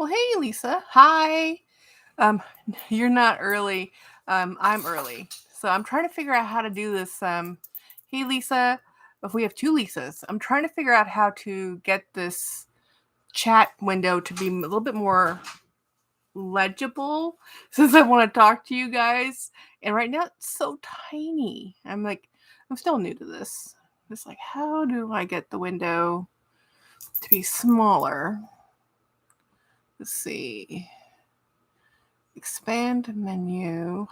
Well, hey, Lisa. Hi. Um, you're not early. I'm early. So I'm trying to figure out how to do this. Hey, Lisa. If we have two Lisas, I'm trying to figure out how to get this chat window to be a little bit more legible since I want to talk to you guys. And right now it's so tiny. I'm still new to this. It's like, how do I get the window to be smaller? Let's see. Expand menu.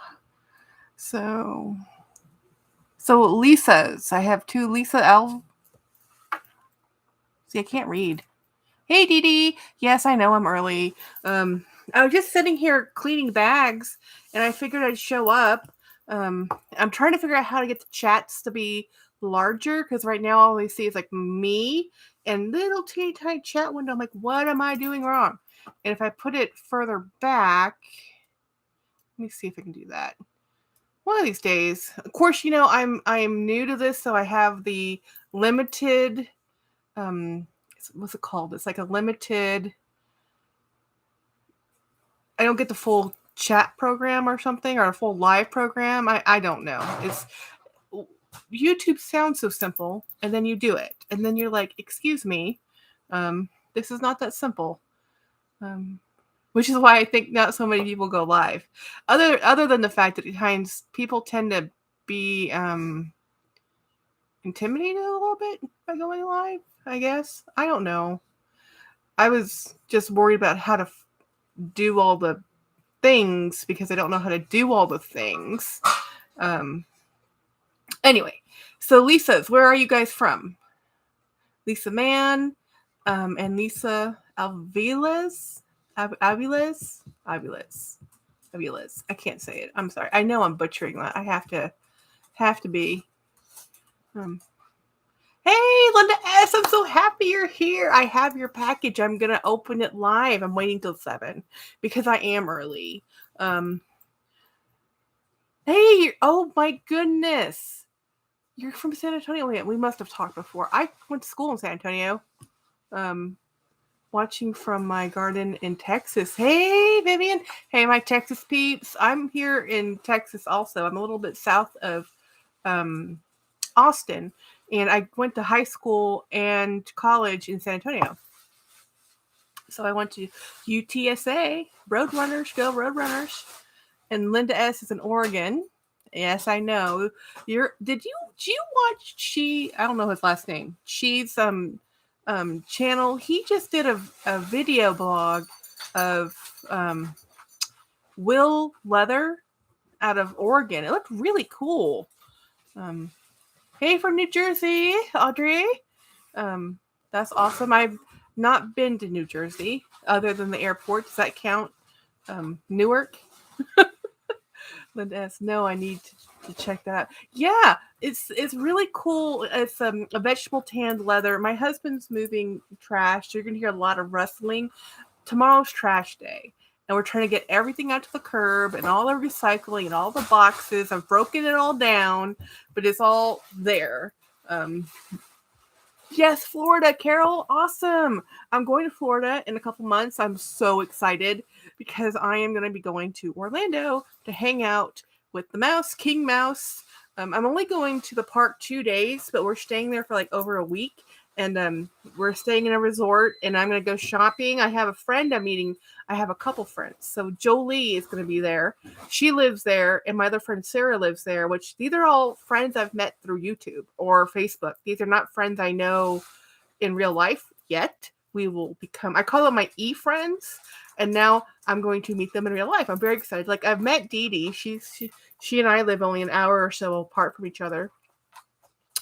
So Lisa's. I have two Lisa L. See, I can't read. Hey, Dee Dee. Yes, I know I'm early. I was just sitting here cleaning bags, and I figured I'd show up. I'm trying to figure out how to get the chats to be larger because right now all I see is like me and little teeny tiny chat window. I'm like, what am I doing wrong? And if I put it further back, let me see if I can do that. One of these days. Of course, I'm new to this, so I have the limited what's it called? It's like a limited. I don't get the full chat program or something, or a full live program. I don't know. It's YouTube sounds so simple, and then you do it, and then you're like, "Excuse me, this is not that simple." Which is why I think not so many people go live. Other than the fact that times people tend to be intimidated a little bit by going live, I guess. I don't know. I was just worried about how to do all the things because I don't know how to do all the things. Anyway, so Lisa's, where are you guys from? Lisa Mann and Lisa Aviles? Aviles? Aviles. I can't say it. I'm sorry. I know I'm butchering that. I have to be. Hey, Linda S., I'm so happy you're here. I have your package. I'm going to open it live. I'm waiting till 7 because I am early. Hey, oh my goodness. You're from San Antonio. We must have talked before. I went to school in San Antonio. Watching from my garden in Texas. Hey, Vivian. Hey, my Texas peeps. I'm here in Texas also. I'm a little bit south of Austin. And I went to high school and college in San Antonio. So I went to UTSA. Roadrunners, go Roadrunners. And Linda S. is in Oregon. Yes, I know. Did you watch I don't know his last name. She's channel. He just did a video blog of Will Leather out of Oregon. It looked really cool. Hey, from New Jersey, Audrey. That's awesome. I've not been to New Jersey other than the airport. Does that count? Newark. Linda S. No, I need to check that out. Yeah, it's really cool. It's a vegetable tanned leather. My husband's moving trash. So you're gonna hear a lot of rustling. Tomorrow's trash day, and we're trying to get everything out to the curb and all the recycling and all the boxes. I've broken it all down, but it's all there. Yes, Florida, Carol, awesome. I'm going to Florida in a couple months. I'm so excited because I am going to be going to Orlando to hang out with the mouse, King Mouse. I'm only going to the park 2 days, but we're staying there for like over a week. And we're staying in a resort, and I'm going to go shopping. I have a friend I'm meeting. I have a couple friends. So Jolie is going to be there. She lives there, and my other friend Sarah lives there, which these are all friends I've met through YouTube or Facebook. These are not friends I know in real life yet. We will become, I call them my e-friends, and now I'm going to meet them in real life. I'm very excited. Like, I've met Dee Dee. She and I live only an hour or so apart from each other.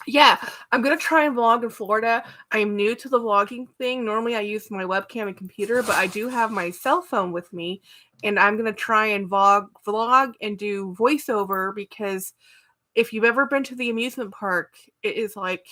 Yeah, I'm going to try and vlog in Florida. I'm new to the vlogging thing. Normally I use my webcam and computer, but I do have my cell phone with me, and I'm going to try and vlog and do voiceover because if you've ever been to the amusement park, it is like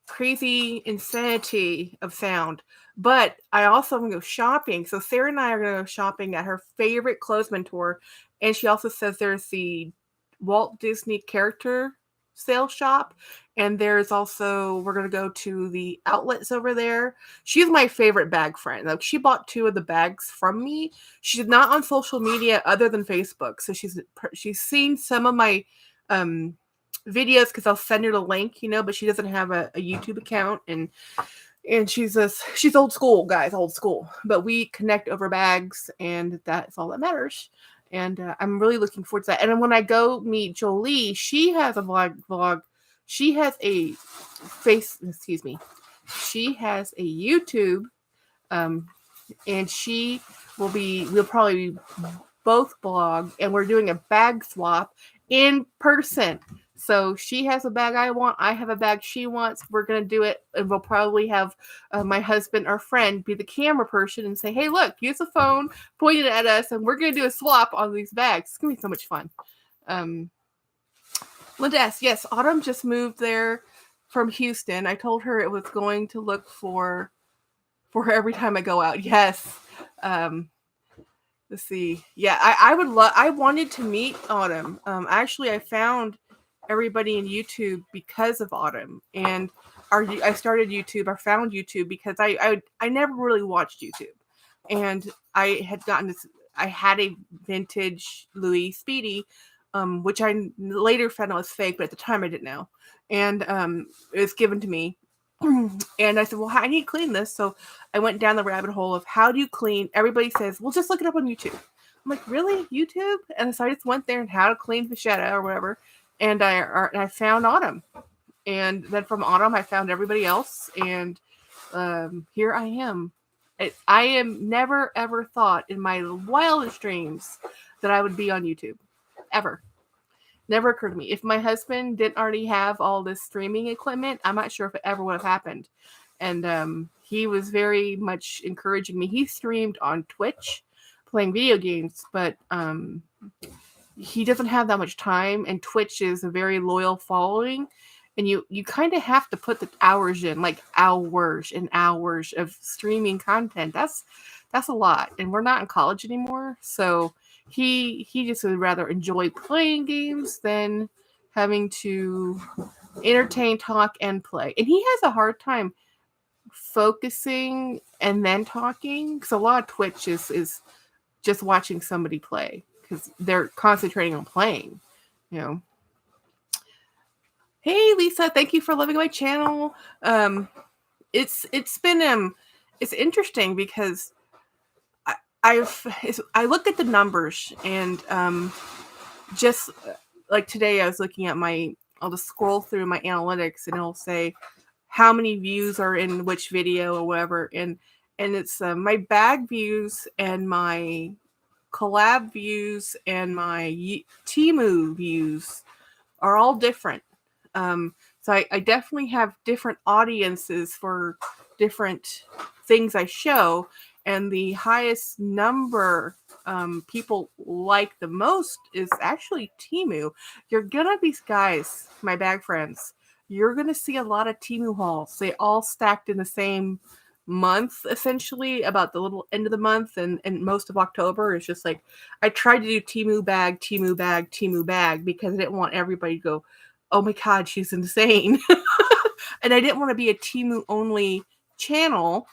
crazy insanity of sound. But I also am going to go shopping. So Sarah and I are going to go shopping at her favorite clothesman tour, and she also says there's the Walt Disney character sale shop. And there's also, we're going to go to the outlets over there. She's my favorite bag friend. Like, she bought 2 of the bags from me. She's not on social media other than Facebook. So she's seen some of my videos because I'll send her the link, but she doesn't have a YouTube account. And she's old school, guys, old school. But we connect over bags, and that's all that matters. And I'm really looking forward to that. And then when I go meet Jolie, she has a vlog. She has a She has a YouTube, and we'll probably both blog, and we're doing a bag swap in person. So she has a bag I want. I have a bag she wants. We're going to do it. And we'll probably have my husband or friend be the camera person and say, hey, look, use the phone, point it at us, and we're going to do a swap on these bags. It's going to be so much fun. Linda asks, yes, Autumn just moved there from Houston. I told her it was going to look for her every time I go out. Yes. Let's see. Yeah, I wanted to meet Autumn. Actually, I found everybody in YouTube because of Autumn, and I started YouTube. I found YouTube because I never really watched YouTube, and I had a vintage Louis Speedy, which I later found out was fake, but at the time I didn't know, and it was given to me. And I said, well, I need to clean this. So I went down the rabbit hole of how do you clean? Everybody says, well, just look it up on YouTube. I'm like, really? YouTube? And so I just went there and how to clean vachetta or whatever. And I found Autumn. And then from Autumn, I found everybody else. And here I am. I am never, ever thought in my wildest dreams that I would be on YouTube. Ever. Never occurred to me. If my husband didn't already have all this streaming equipment, I'm not sure if it ever would have happened. And he was very much encouraging me. He streamed on Twitch playing video games, but he doesn't have that much time, and Twitch is a very loyal following, and you kind of have to put the hours in, like hours and hours of streaming content. That's a lot, and we're not in college anymore, so he just would rather enjoy playing games than having to entertain, talk, and play. And he has a hard time focusing and then talking, because a lot of Twitch is just watching somebody play because they're concentrating on playing, Hey Lisa, thank you for loving my channel. It's interesting because I look at the numbers, and just like today I was looking at I'll just scroll through my analytics, and it'll say how many views are in which video or whatever, and it's my bag views and my collab views and my Temu views are all different. So I definitely have different audiences for different things I show, and the highest number people like the most is actually Temu. You're gonna be, guys, my bag friends, you're gonna see a lot of Temu hauls. They all stacked in the same month, essentially, about the little end of the month, and most of October is just like, I tried to do Temu bag, Temu bag, Temu bag, because I didn't want everybody to go, oh my God, she's insane. And I didn't want to be a Temu only channel.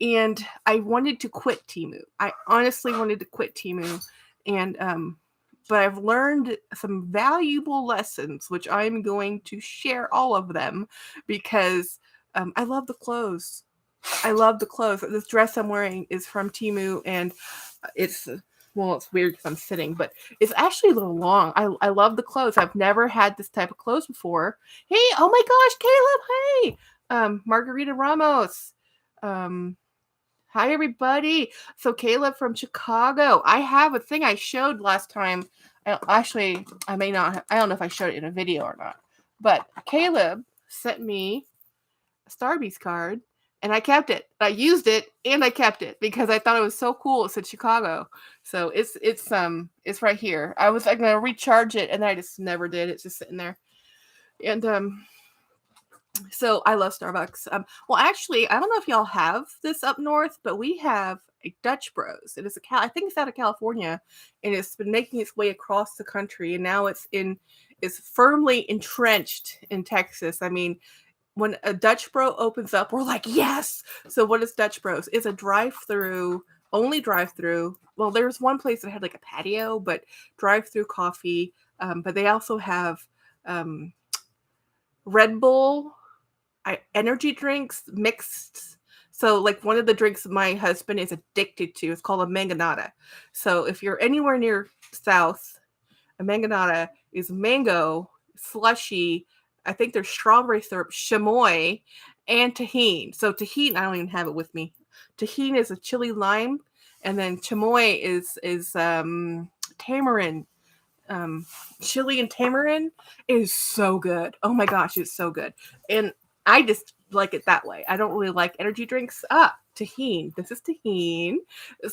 And I wanted to quit Temu. I honestly wanted to quit Temu. And, but I've learned some valuable lessons, which I'm going to share all of them because I love the clothes. I love the clothes. This dress I'm wearing is from Temu, and it's weird because I'm sitting, but it's actually a little long. I love the clothes. I've never had this type of clothes before. Hey, oh my gosh, Caleb, hey, Margarita Ramos. Hi, everybody. So Caleb from Chicago. I have a thing I showed last time. I may not. I don't know if I showed it in a video or not. But Caleb sent me a Starbucks card, and I kept it. I used it, and I kept it because I thought it was so cool. It said Chicago, so it's right here. I was gonna recharge it, and I just never did. It's just sitting there, and so I love Starbucks. Well, actually, I don't know if y'all have this up north, but we have a Dutch Bros. It is I think it's out of California, and it's been making its way across the country, and now it's firmly entrenched in Texas. I mean, when a Dutch Bro opens up, we're like, yes. So what is Dutch Bros? It's a drive-through, only drive-through. Well, there's one place that had like a patio, but drive-through coffee. But they also have um, Red Bull, energy drinks mixed. So like one of the drinks my husband is addicted to is called a mangonada. So if you're anywhere near South, a mangonada is mango, slushy. I think there's strawberry syrup, chamoy, and tahini. So tahini, I don't even have it with me. Tahini is a chili lime, and then chamoy is tamarind. Chili and tamarind is so good. Oh my gosh, it's so good. And I just like it that way. I don't really like energy drinks. Tahini. This is tahini.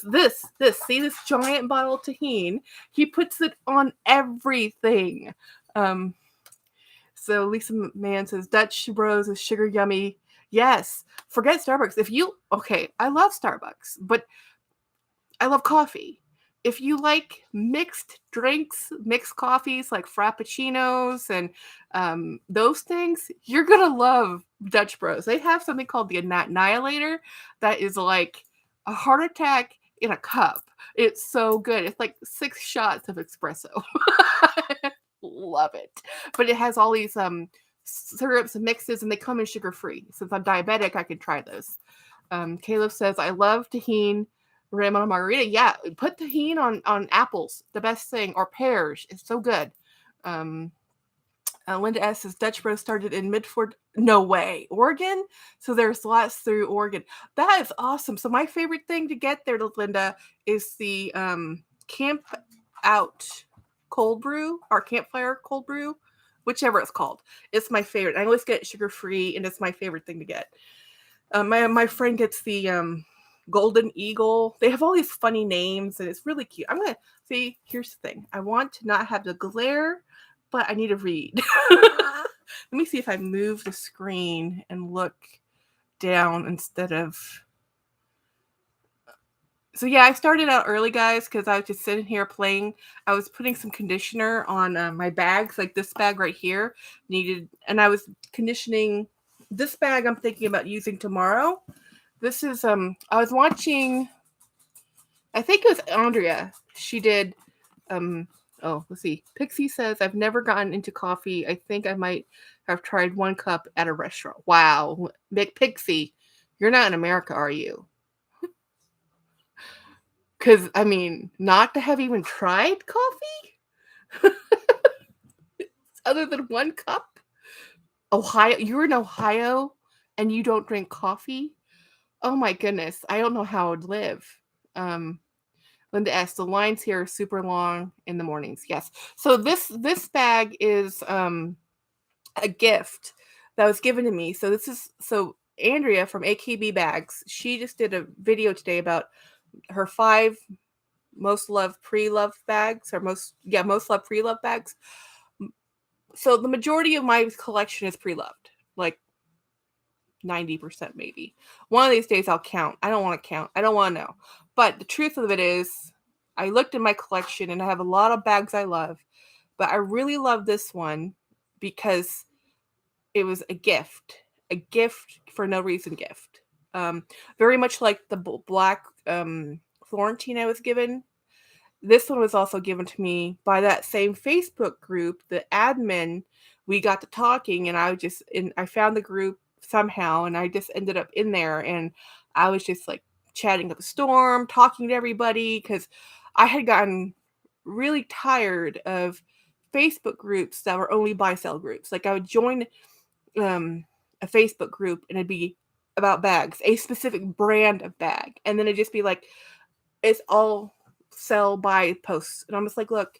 This. See this giant bottle of tahini? He puts it on everything. So Lisa Mann says Dutch Bros is sugar yummy. Yes. Forget Starbucks. I love Starbucks, but I love coffee. If you like mixed drinks, mixed coffees like frappuccinos and those things, you're going to love Dutch Bros. They have something called the Annihilator that is like a heart attack in a cup. It's so good. It's like 6 shots of espresso. Love it. But it has all these syrups and mixes, and they come in sugar-free. Since I'm diabetic, I can try those. Caleb says, I love tahini rim on a margarita. Yeah, put tahini on apples. The best thing. Or pears. It's so good. Linda S. says, Dutch Bros started in Midford. No way. Oregon? So there's lots through Oregon. That is awesome. So my favorite thing to get there, Linda, is the Camp Out cold brew or campfire cold brew, whichever it's called. It's my favorite. I always get sugar-free, and it's my favorite thing to get. My friend gets the Golden Eagle. They have all these funny names, and it's really cute. I'm going to see, here's the thing. I want to not have the glare, but I need to read. Let me see if I move the screen and look down instead of... So yeah, I started out early, guys, because I was just sitting here playing. I was putting some conditioner on my bags, like this bag right here and I was conditioning this bag. I'm thinking about using tomorrow. This is I was watching, I think it was Andrea. She did let's see. Pixie says, I've never gotten into coffee. I think I might have tried 1 cup at a restaurant. Wow. Big Pixie, you're not in America, are you? Because, I mean, not to have even tried coffee? Other than 1 cup? Ohio, you're in Ohio and you don't drink coffee? Oh my goodness. I don't know how I would live. Linda S. The lines here are super long in the mornings. Yes. So this bag is a gift that was given to me. So Andrea from AKB Bags, she just did a video today about her 5 most loved pre-loved bags, or most loved pre-loved bags. So the majority of my collection is pre-loved, like 90% maybe. One of these days I'll count. I don't want to count. I don't want to know. But the truth of it is, I looked at my collection and I have a lot of bags I love, but I really love this one because it was a gift for no reason gift. Very much like the black Florentine I was given. This one was also given to me by that same Facebook group, the admin. We got to talking, and I found the group somehow, and I just ended up in there, and I was just like chatting up a storm, talking to everybody, because I had gotten really tired of Facebook groups that were only buy-sell groups. Like I would join a Facebook group, and it'd be about bags, a specific brand of bag, and then it'd just be like, it's all sell buy posts. And I'm just like, look,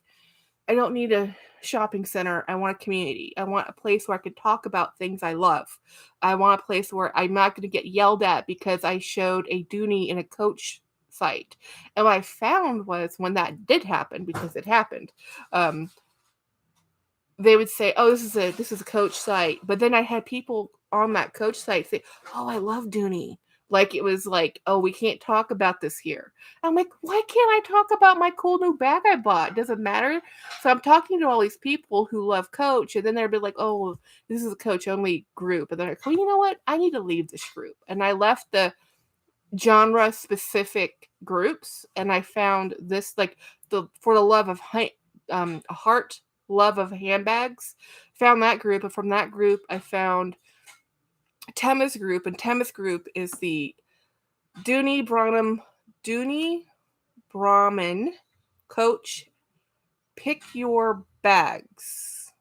I don't need a shopping center. I want a community. I want a place where I can talk about things I love. I want a place where I'm not going to get yelled at because I showed a Dooney in a Coach site. And what I found was, when that did happen, because it happened, they would say, oh, this is a Coach site. But then I had people on that Coach site say, oh, I love Dooney. Like it was like, oh, we can't talk about this here. I'm like, why can't I talk about my cool new bag I bought? Does it matter? So I'm talking to all these people who love Coach, and then they'll be like, oh, this is a Coach only group. And they're like, well, you know what? I need to leave this group. And I left the genre specific groups, and I found this, like, the For the Love of a Heart, Love of Handbags. Found that group, and from that group I found Tema's group, and Tema's group is the Dooney Brahmin Coach Pick Your Bags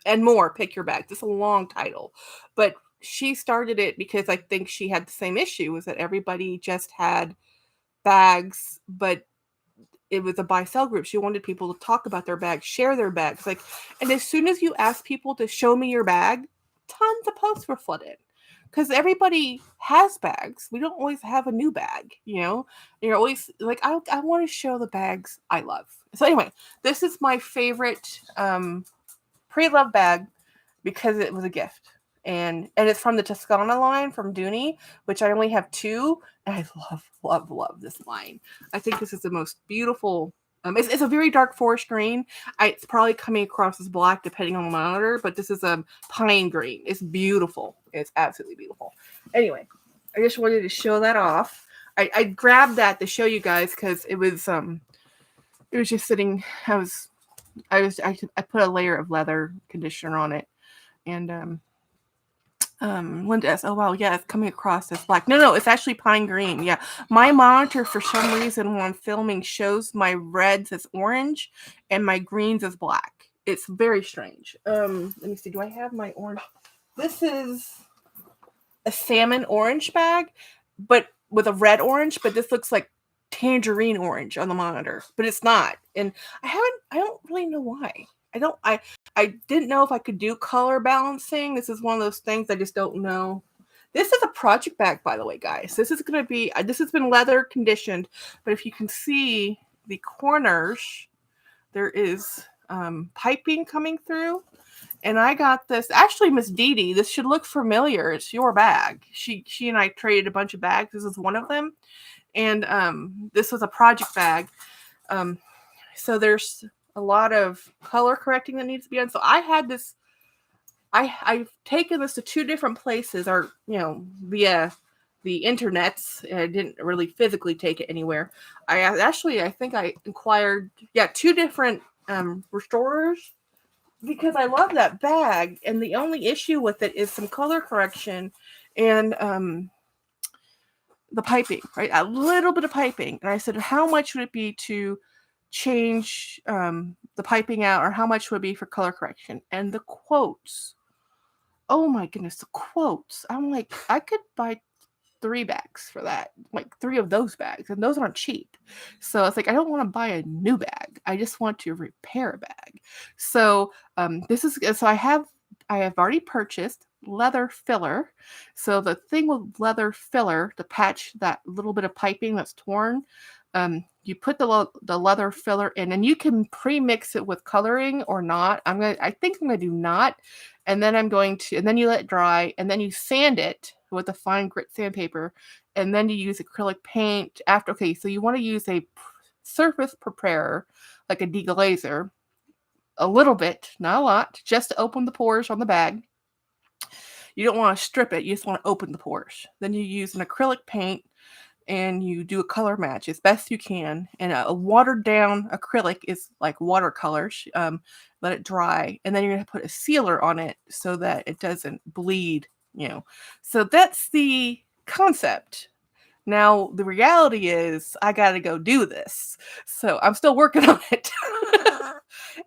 and more. Pick Your Bags. It's a long title, but she started it because I think she had the same issue, was that everybody just had bags, but it was a buy-sell group. She wanted people to talk about their bags, share their bags. Like, and as soon as you ask people to show me your bag, tons of posts were flooded. Because everybody has bags. We don't always have a new bag, you know? You're always like, I want to show the bags I love. So anyway, this is my favorite pre-loved bag because it was a gift. And it's from the Toscana line from Dooney, which I only have two. And I love this line. I think this is the most beautiful. It's a very dark forest green. It's probably coming across as black depending on the monitor, but this is a pine green. It's beautiful. It's absolutely beautiful. Anyway, I just wanted to show that off. I grabbed that to show you guys because it was just sitting. I put a layer of leather conditioner on it, and Linda asks, oh wow, yeah, it's coming across as black. No, it's actually pine green. Yeah, my monitor for some reason when I'm filming shows my reds as orange and my greens as black. It's very strange. Let me see. Do I have my orange? This is a salmon orange bag, but with a red orange. But this looks like tangerine orange on the monitor, but it's not. And I don't really know why. I didn't know if I could do color balancing. This is one of those things I just don't know. This is a project bag, by the way, guys. This has been leather conditioned, but if you can see the corners, there is piping coming through. And I got this, actually, Miss Dee Dee, this should look familiar. It's your bag. She and I traded a bunch of bags. This is one of them. And this was a project bag. So there's a lot of color correcting that needs to be done. So I had this, I've taken this to two different places, or, via the internets. I didn't really physically take it anywhere. I think I inquired, two different restorers, because I love that bag. And the only issue with it is some color correction and the piping, right? A little bit of piping. And I said, how much would it be to change the piping out, or how much would it be for color correction? And the quotes, oh my goodness, the quotes. I'm like, I could buy 3 bags for that, like 3 of those bags, and those aren't cheap. So it's like, I don't want to buy a new bag. I just want to repair a bag. So I have already purchased leather filler. So the thing with leather filler, to patch that little bit of piping that's torn, you put the leather filler in, and you can pre-mix it with coloring or not. I think I'm gonna do not, and then you let it dry, and then you sand it with a fine grit sandpaper, and then you use acrylic paint after. Okay, so you want to use a surface preparer, like a deglazer, a little bit, not a lot, just to open the pores on the bag. You don't want to strip it, you just want to open the pores. Then you use an acrylic paint, and you do a color match as best you can. And a watered down acrylic is like watercolors. Let it dry, and then you're going to put a sealer on it so that it doesn't bleed, So that's the concept. Now, the reality is I got to go do this. So I'm still working on it.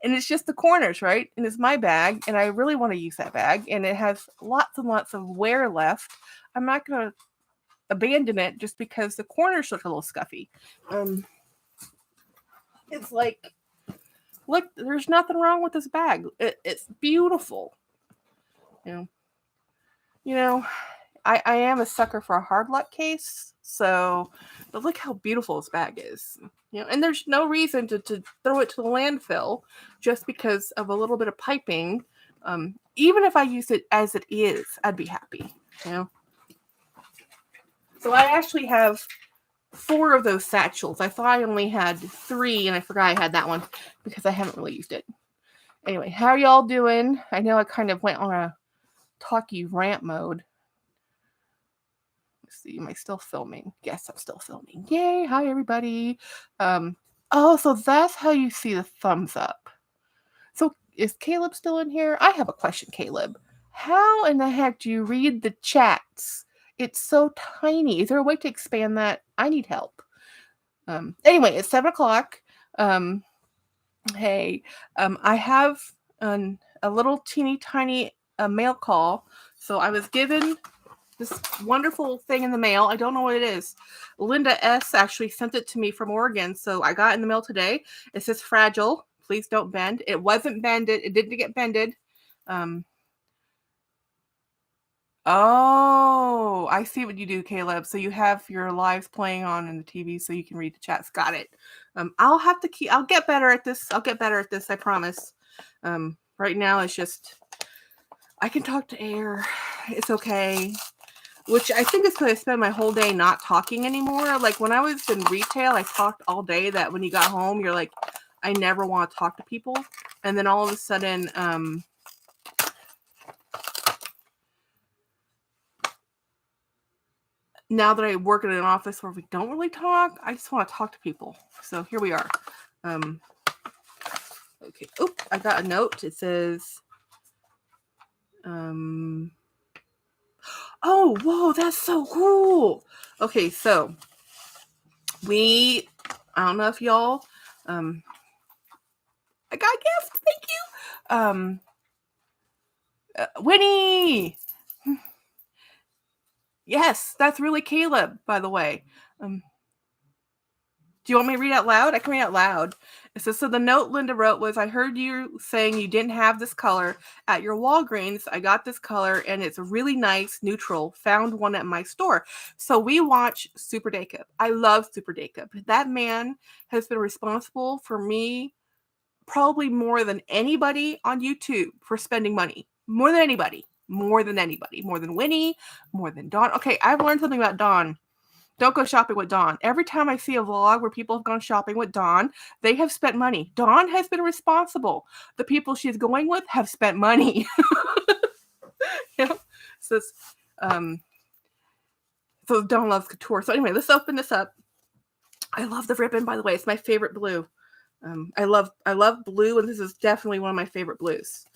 And it's just the corners, right? And it's my bag, and I really want to use that bag. And it has lots and lots of wear left. I'm not going to abandon it just because the corners look a little scuffy. It's like, look, there's nothing wrong with this bag. It's beautiful. I am a sucker for a hard luck case. So, but look how beautiful this bag is. And there's no reason to throw it to the landfill just because of a little bit of piping. Even if I use it as it is, I'd be happy. So I actually have 4 of those satchels. I thought I only had 3, and I forgot I had that one because I haven't really used it. Anyway, how are y'all doing? I know I kind of went on a talky rant mode. Let's see, am I still filming? Yes, I'm still filming. Yay! Hi, everybody. Oh, so that's how you see the thumbs up. So is Caleb still in here? I have a question, Caleb. How in the heck do you read the chats? It's so tiny. Is there a way to expand that? I need help. Anyway, it's 7 o'clock. Hey, I have a little teeny tiny mail call. So I was given this wonderful thing in the mail. I don't know what it is. Linda S. actually sent it to me from Oregon. So I got it in the mail today. It says fragile. Please don't bend. It wasn't bended. It didn't get bended. Oh, I see what you do, Caleb. So you have your lives playing on in the TV so you can read the chats. Got it. I'll get better at this. I promise. Right now it's just, I can talk to air. It's okay. Which I think is because I spend my whole day not talking anymore. Like when I was in retail, I talked all day that when you got home, you're like, I never want to talk to people. And then all of a sudden, now that I work in an office where we don't really talk, I just want to talk to people. So here we are. Okay. Oh, I got a note. It says, oh, whoa, that's so cool. Okay, so I don't know if y'all, I got a gift. Thank you. Winnie. Yes, that's really Caleb, by the way. Do you want me to read out loud? I can read out loud. It says, so the note Linda wrote was, I heard you saying you didn't have this color at your Walgreens. I got this color and it's really nice, neutral. Found one at my store. So we watch Super Jacob. I love Super Jacob. That man has been responsible for me probably more than anybody on YouTube for spending money. More than anybody. More than Winnie, more than Dawn. Okay, I've learned something about Dawn. Don't go shopping with Dawn. Every time I see a vlog where people have gone shopping with Dawn, they have spent money. Dawn has been responsible. The people she's going with have spent money. So, so Dawn loves couture. So anyway, let's open this up. I love the ribbon, by the way. It's my favorite blue. I love blue, and this is definitely one of my favorite blues.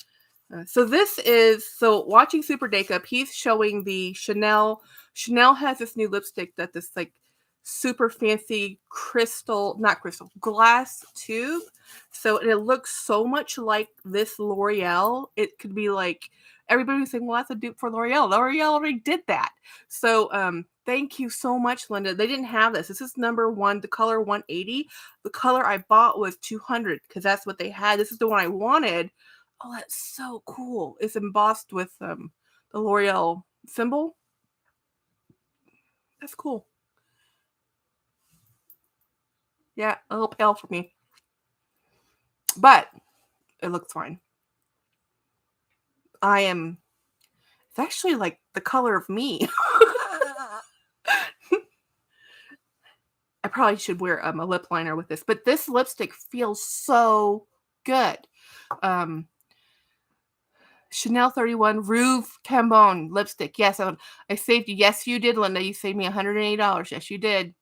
So watching Super Jacob, he's showing the Chanel. Chanel has this new lipstick that this like super fancy glass tube. So and it looks so much like this L'Oreal. It could be like everybody was saying, well, that's a dupe for L'Oreal. L'Oreal already did that. So thank you so much, Linda. They didn't have this. This is number 1, the color 180. The color I bought was 200 because that's what they had. This is the one I wanted. Oh, that's so cool. It's embossed with the L'Oreal symbol. That's cool. Yeah, a little pale for me. But it looks fine. It's actually like the color of me. I probably should wear a lip liner with this, but this lipstick feels so good. Chanel 31 Rouge Cambon lipstick. Yes, I saved you. Yes, you did, Linda. You saved me $180. Yes, you did.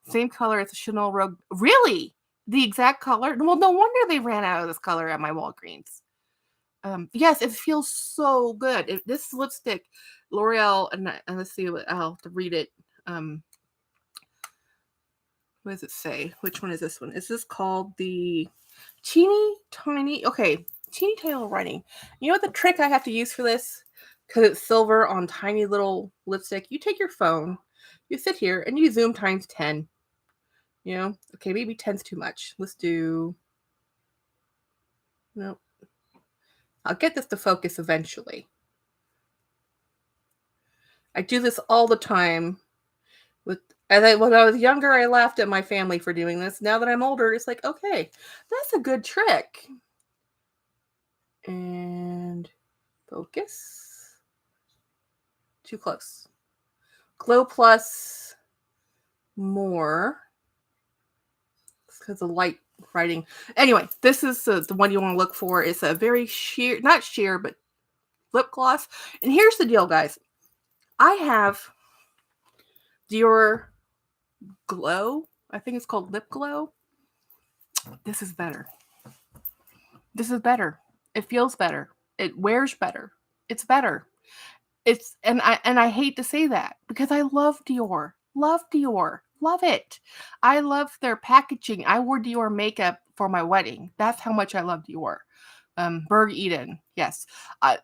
Same color as the Chanel Rogue. Really? The exact color? Well, no wonder they ran out of this color at my Walgreens. Yes, it feels so good. This lipstick, L'Oreal, and let's see what I'll have to read it. What does it say? Which one is this one? Is this called the teeny tiny? Okay, teeny tiny little writing. You know what the trick I have to use for this? Because it's silver on tiny little lipstick. You take your phone, you sit here, and you zoom times 10. You know? Okay, maybe 10's too much. Let's do... Nope. I'll get this to focus eventually. I do this all the time. When I was younger, I laughed at my family for doing this. Now that I'm older, it's like, okay, that's a good trick. And focus. Too close. Glow Plus more. It's because of light writing. Anyway, this is the one you want to look for. It's a very sheer, not sheer, but lip gloss. And here's the deal, guys. I have Dior Glow. I think it's called Lip Glow. This is better. This is better. It feels better. It wears better. It's better. It's and I hate to say that because I love Dior. Love Dior. Love it. I love their packaging. I wore Dior makeup for my wedding. That's how much I love Dior. Berg Eden. Yes.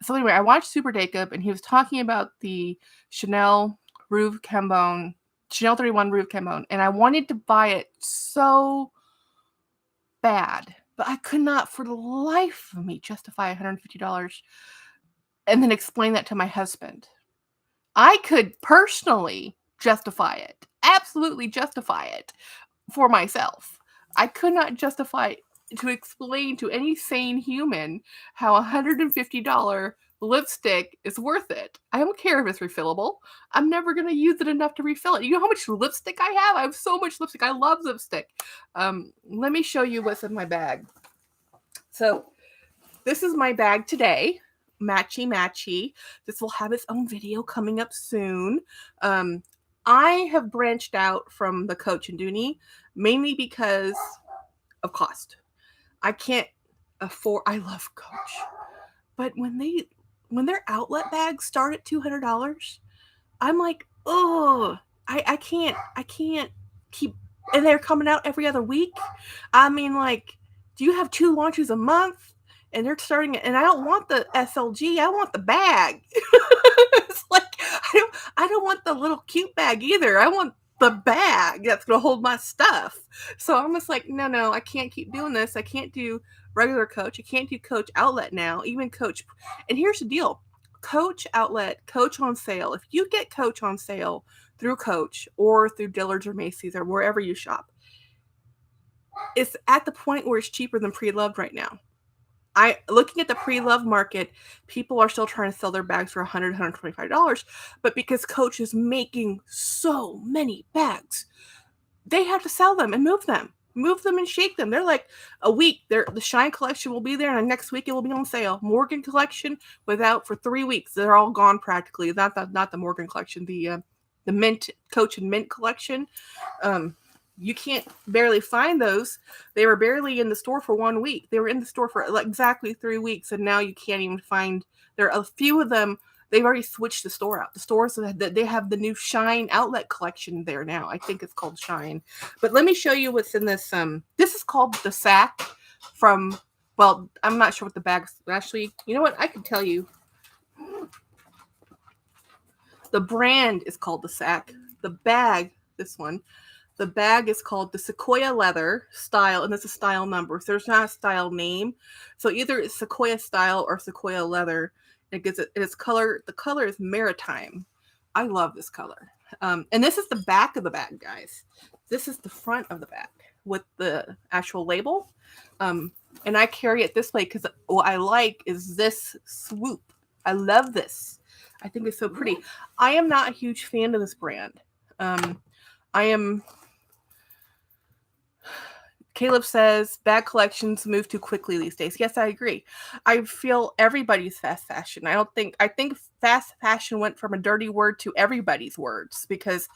So anyway, I watched Super Jacob and he was talking about the Chanel Rouge Cambon, Chanel 31 Rouge Cambon, and I wanted to buy it so bad, but I could not for the life of me justify $150 and then explain that to my husband. I could personally justify it, absolutely justify it for myself. I could not justify to explain to any sane human how $150 lipstick is worth it. I don't care if it's refillable. I'm never going to use it enough to refill it. You know how much lipstick I have? I have so much lipstick. I love lipstick. Let me show you what's in my bag. So this is my bag today. Matchy matchy. This will have its own video coming up soon. I have branched out from the Coach and Dooney mainly because of cost. I can't afford. I love Coach, but when their outlet bags start at $200, I'm like, oh, I can't keep. And they're coming out every other week. I mean, like, do you have 2 launches a month? And they're starting, and I don't want the SLG. I want the bag. It's like I don't want the little cute bag either. I want the bag that's gonna hold my stuff. So I'm just like, no, I can't keep doing this. I can't do regular Coach. I can't do Coach outlet now. Even Coach. And here's the deal: Coach outlet, Coach on sale. If you get Coach on sale through Coach or through Dillard's or Macy's or wherever you shop, it's at the point where it's cheaper than pre-loved right now. Looking at the pre-loved market, people are still trying to sell their bags for $100, $125, but because Coach is making so many bags, they have to sell them and move them and shake them. They're like a week. The Shine collection will be there, and next week it will be on sale. Morgan collection without for 3 weeks. They're all gone practically. Not the Morgan collection. The Mint Coach and Mint collection. You can't barely find those. They were barely in the store for 1 week. They were in the store for like exactly 3 weeks, and now you can't even find. There are a few of them. They've already switched the store out. The stores that they have the new Shine outlet collection there now. I think it's called Shine. But let me show you what's in this. This is called the sack from. Well, I'm not sure what the bag's actually. You know what? I can tell you. The brand is called the sack. The bag, this one. The bag is called the Sequoia Leather Style, and it's a style number. So there's not a style name. So either it's Sequoia Style or Sequoia Leather. It gets it. Its color. The color is Maritime. I love this color. And this is the back of the bag, guys. This is the front of the bag with the actual label. And I carry it this way because what I like is this swoop. I love this. I think it's so pretty. I am not a huge fan of this brand. Caleb says bag collections move too quickly these days. Yes, I agree. I feel everybody's fast fashion. I think fast fashion went from a dirty word to everybody's words because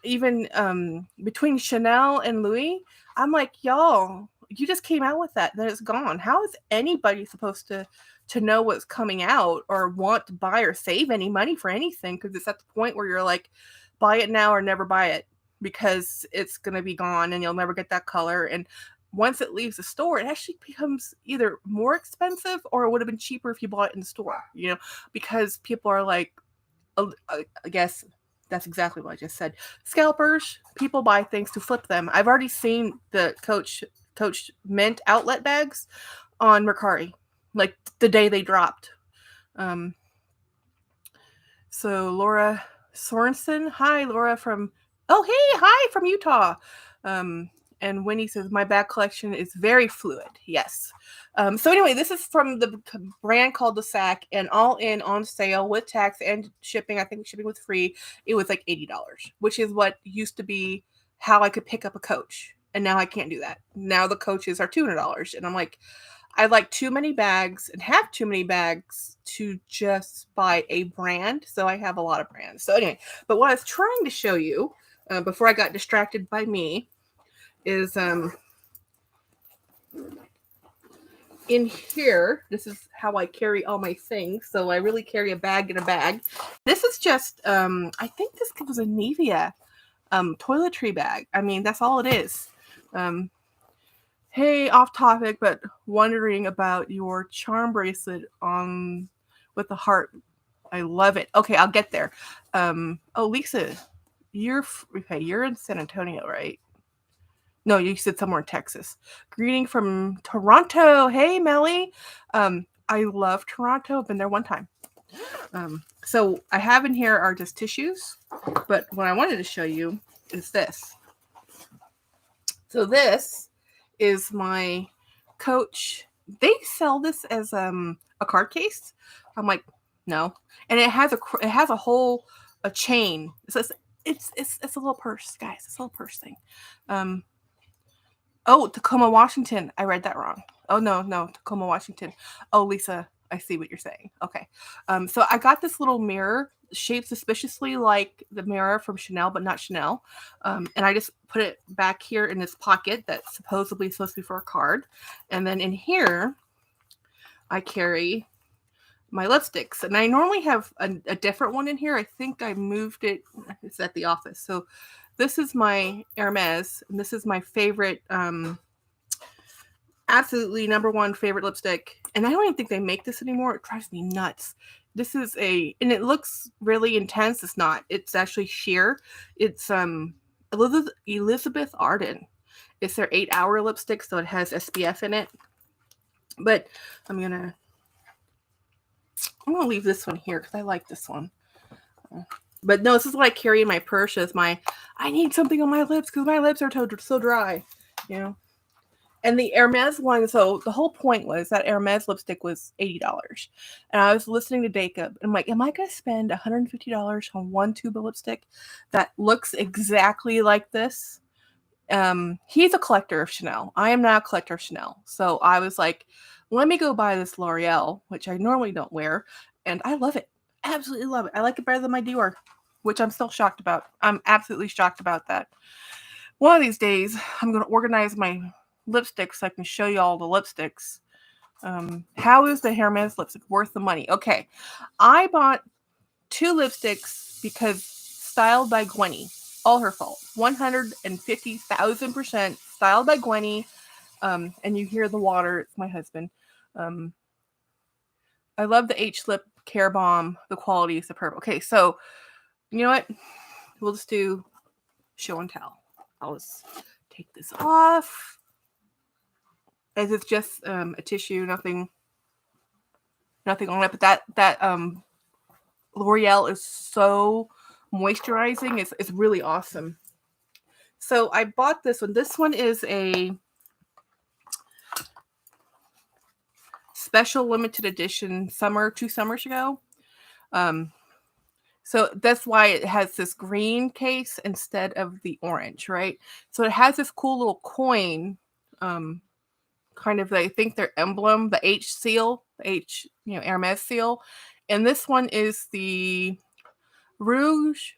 even between Chanel and Louis, I'm like, y'all, you just came out with that, then it's gone. How is anybody supposed to know what's coming out or want to buy or save any money for anything? Because it's at the point where you're like, buy it now or never buy it, because it's going to be gone and you'll never get that color. And once it leaves the store, it actually becomes either more expensive or it would have been cheaper if you bought it in the store, because people are like, I guess that's exactly what I just said. Scalpers, people buy things to flip them. I've already seen the Coach Mint outlet bags on Mercari, like the day they dropped. So Laura Sorensen, hi Laura from Utah. And Winnie says my bag collection is very fluid. Yes. So anyway, this is from the brand called The Sack, and all in on sale with tax and shipping. I think shipping was free. It was like $80, which is what used to be how I could pick up a coach. And now I can't do that. Now the coaches are $200. And I'm like, I like too many bags and have too many bags to just buy a brand. So I have a lot of brands. So anyway, but what I was trying to show you before I got distracted by me is in here. This is how I carry all my things. So I really carry a bag in a bag. This is just, I think this was a Nivea toiletry bag. I mean, that's all it is. Hey, off topic, but wondering about your charm bracelet on with the heart. I love it. Okay, I'll get there. Oh, Lisa, you're in San Antonio, right? No, you said somewhere in Texas. Greeting from Toronto. Hey, Melly. I love Toronto. I've been there one time. So I have in here are just tissues, but what I wanted to show you is this. So this is my Coach. They sell this as a card case. I'm like, no, and it has a whole chain. So it's a little purse, guys. It's a little purse thing. Oh, Tacoma, Washington. I read that wrong. Oh no, Tacoma, Washington. Oh, Lisa, I see what you're saying. Okay. So I got this little mirror shaped suspiciously like the mirror from Chanel, but not Chanel. And I just put it back here in this pocket that's supposedly supposed to be for a card. And then in here, I carry my lipsticks. And I normally have a different one in here. I think I moved it. It's at the office. So this is my Hermes, and this is my favorite, absolutely number one favorite lipstick. And I don't even think they make this anymore. It drives me nuts. This is and it looks really intense. It's not. It's actually sheer. It's Elizabeth Arden. It's their 8-hour lipstick, so it has SPF in it. But I'm gonna leave this one here because I like this one. But no, this is what I carry in my purse. I need something on my lips because my lips are so dry, you know. And the Hermes one, so the whole point was that Hermes lipstick was $80. And I was listening to Jacob, and I'm like, am I going to spend $150 on one tube of lipstick that looks exactly like this? He's a collector of Chanel. I am not a collector of Chanel. So I was like, let me go buy this L'Oreal, which I normally don't wear. And I love it. Absolutely love it. I like it better than my Dior, which I'm still shocked about. I'm absolutely shocked about that. One of these days, I'm going to organize my lipsticks so I can show you all the lipsticks. How is the Hermes lipstick worth the money? Okay, I bought 2 lipsticks because styled by Gwenny. All her fault. 150,000% styled by Gwenny. And you hear the water. It's my husband. I love the H-Lip Care Bomb. The quality is superb. Okay, so you know what? We'll just do show and tell. I'll just take this off. As it's just a tissue, nothing on it. But that L'Oreal is so moisturizing. It's really awesome. So I bought this one. This one is a special limited edition 2 summers ago. So that's why it has this green case instead of the orange, right? So it has this cool little coin, kind of, I think their emblem, the H seal, the H, Hermes seal. And this one is the Rouge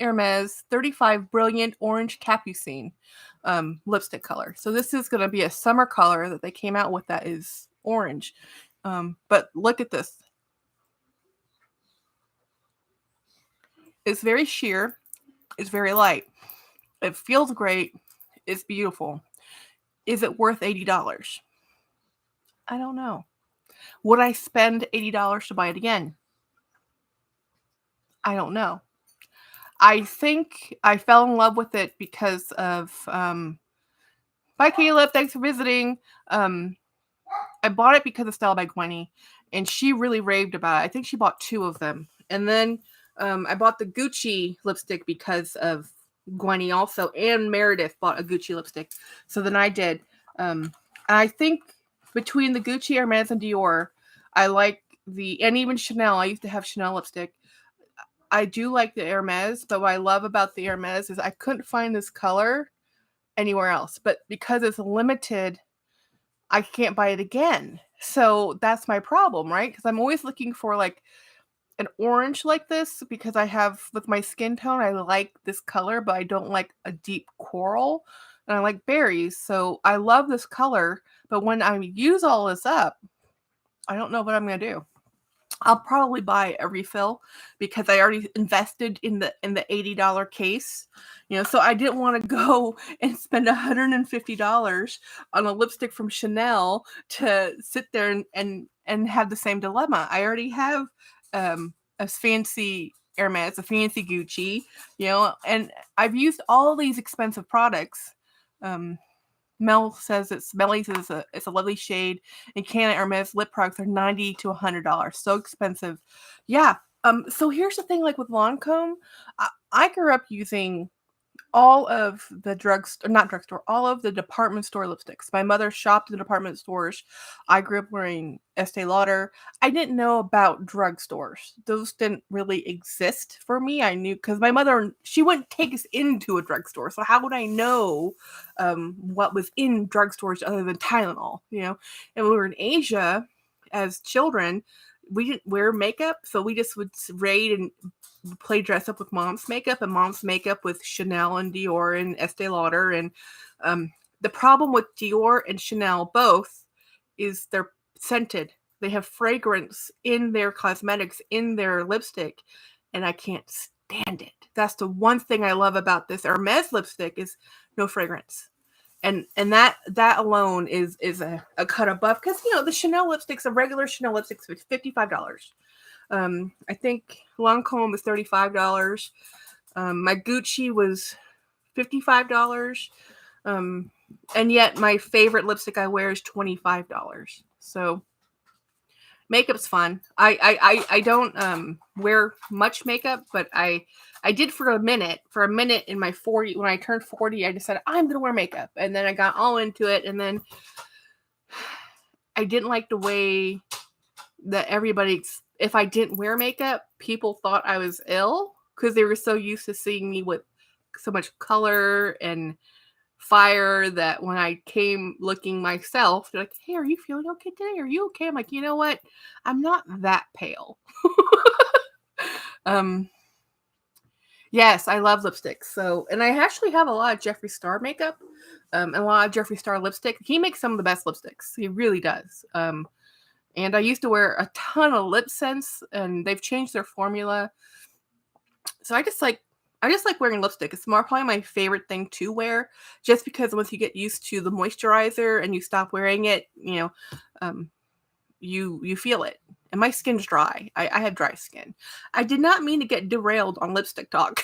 Hermes 35 Brilliant Orange Capucine lipstick color. So this is going to be a summer color that they came out with that is orange. But look at this. It's very sheer. It's very light. It feels great. It's beautiful. Is it worth $80? I don't know. Would I spend $80 to buy it again? I don't know. I think I fell in love with it because of bye Caleb, thanks for visiting. I bought it because of Style by Gwenny, and she really raved about it. I think she bought 2 of them. And then I bought the Gucci lipstick because of Gwenny also, and Meredith bought a Gucci lipstick. So then I did. I think between the Gucci, Hermes, and Dior, I like and even Chanel. I used to have Chanel lipstick. I do like the Hermes, but what I love about the Hermes is I couldn't find this color anywhere else. But because it's limited, I can't buy it again. So that's my problem, right? Because I'm always looking for like an orange like this because I have with my skin tone, I like this color, but I don't like a deep coral. And I like berries. So I love this color. But when I use all this up, I don't know what I'm gonna do. I'll probably buy a refill because I already invested in the $80 case. So I didn't want to go and spend $150 on a lipstick from Chanel to sit there and have the same dilemma. I already have a fancy Hermes, a fancy Gucci, and I've used all these expensive products. Melly says it's a lovely shade. And Canna Hermes lip products are $90 to $100. So expensive. Yeah. So here's the thing, like with Lancome, I grew up using all of the not drugstore, all of the department store lipsticks. My mother shopped in the department stores. I grew up wearing Estee Lauder. I didn't know about drugstores. Those didn't really exist for me. I knew because my mother, she wouldn't take us into a drugstore. So how would I know what was in drugstores other than Tylenol? And when we were in Asia as children, we didn't wear makeup. So we just would raid and play dress up with mom's makeup and mom's makeup with Chanel and Dior and Estee Lauder. And the problem with Dior and Chanel both is they're scented. They have fragrance in their cosmetics, in their lipstick, and I can't stand it. That's the one thing I love about this Hermes lipstick is no fragrance. And that alone is a cut above because the Chanel lipsticks, a regular Chanel lipstick is $55. I think Lancome was $35. My Gucci was $55. And yet my favorite lipstick I wear is $25. So makeup's fun. I don't wear much makeup, but I did for a minute. For a minute in my 40, when I turned 40, I decided I'm gonna wear makeup, and then I got all into it, and then I didn't like the way that if I didn't wear makeup, people thought I was ill because they were so used to seeing me with so much color and fire that when I came looking myself, they're like, hey, are you feeling okay today? Are you okay? I'm like, you know what? I'm not that pale. Yes, I love lipsticks. So, and I actually have a lot of Jeffree Star makeup, and a lot of Jeffree Star lipstick. He makes some of the best lipsticks. He really does. And I used to wear a ton of lip scents, and they've changed their formula. So I just like wearing lipstick. It's probably my favorite thing to wear, just because once you get used to the moisturizer and you stop wearing it, you feel it. And my skin's dry. I have dry skin. I did not mean to get derailed on lipstick talk.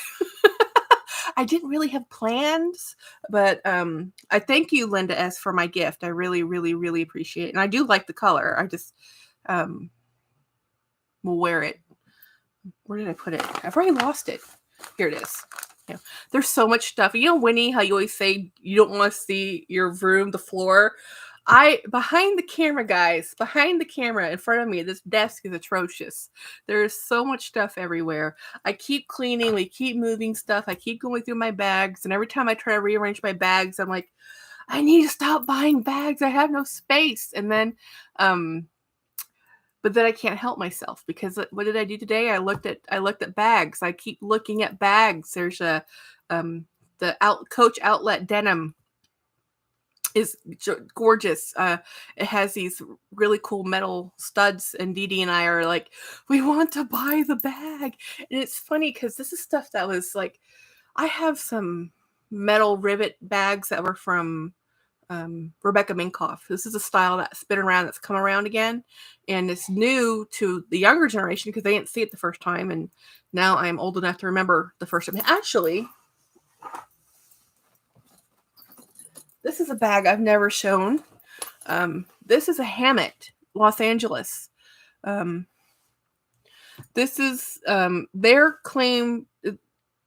I didn't really have plans, but I thank you, Linda S., for my gift. I really, really, really appreciate it. And I do like the color. I just will wear it. Where did I put it? I've already lost it. Here it is. There's so much stuff. Winnie, how you always say you don't want to see your room, the floor. Behind the camera, guys, behind the camera in front of me, this desk is atrocious. There's so much stuff everywhere. I keep cleaning, we keep moving stuff. I keep going through my bags, and every time I try to rearrange my bags, I'm like, I need to stop buying bags. I have no space. And then, but then I can't help myself because what did I do today? I looked at bags. I keep looking at bags. There's Coach Outlet denim is gorgeous. It has these really cool metal studs, and Dee Dee and I are like, we want to buy the bag. And it's funny because this is stuff that was like, I have some metal rivet bags that were from Rebecca Minkoff. This is a style that's been around, that's come around again, and it's new to the younger generation because they didn't see it the first time, and now I'm old enough to remember the first time. Actually, this is a bag I've never shown. This is a Hammett, Los Angeles. This is their claim.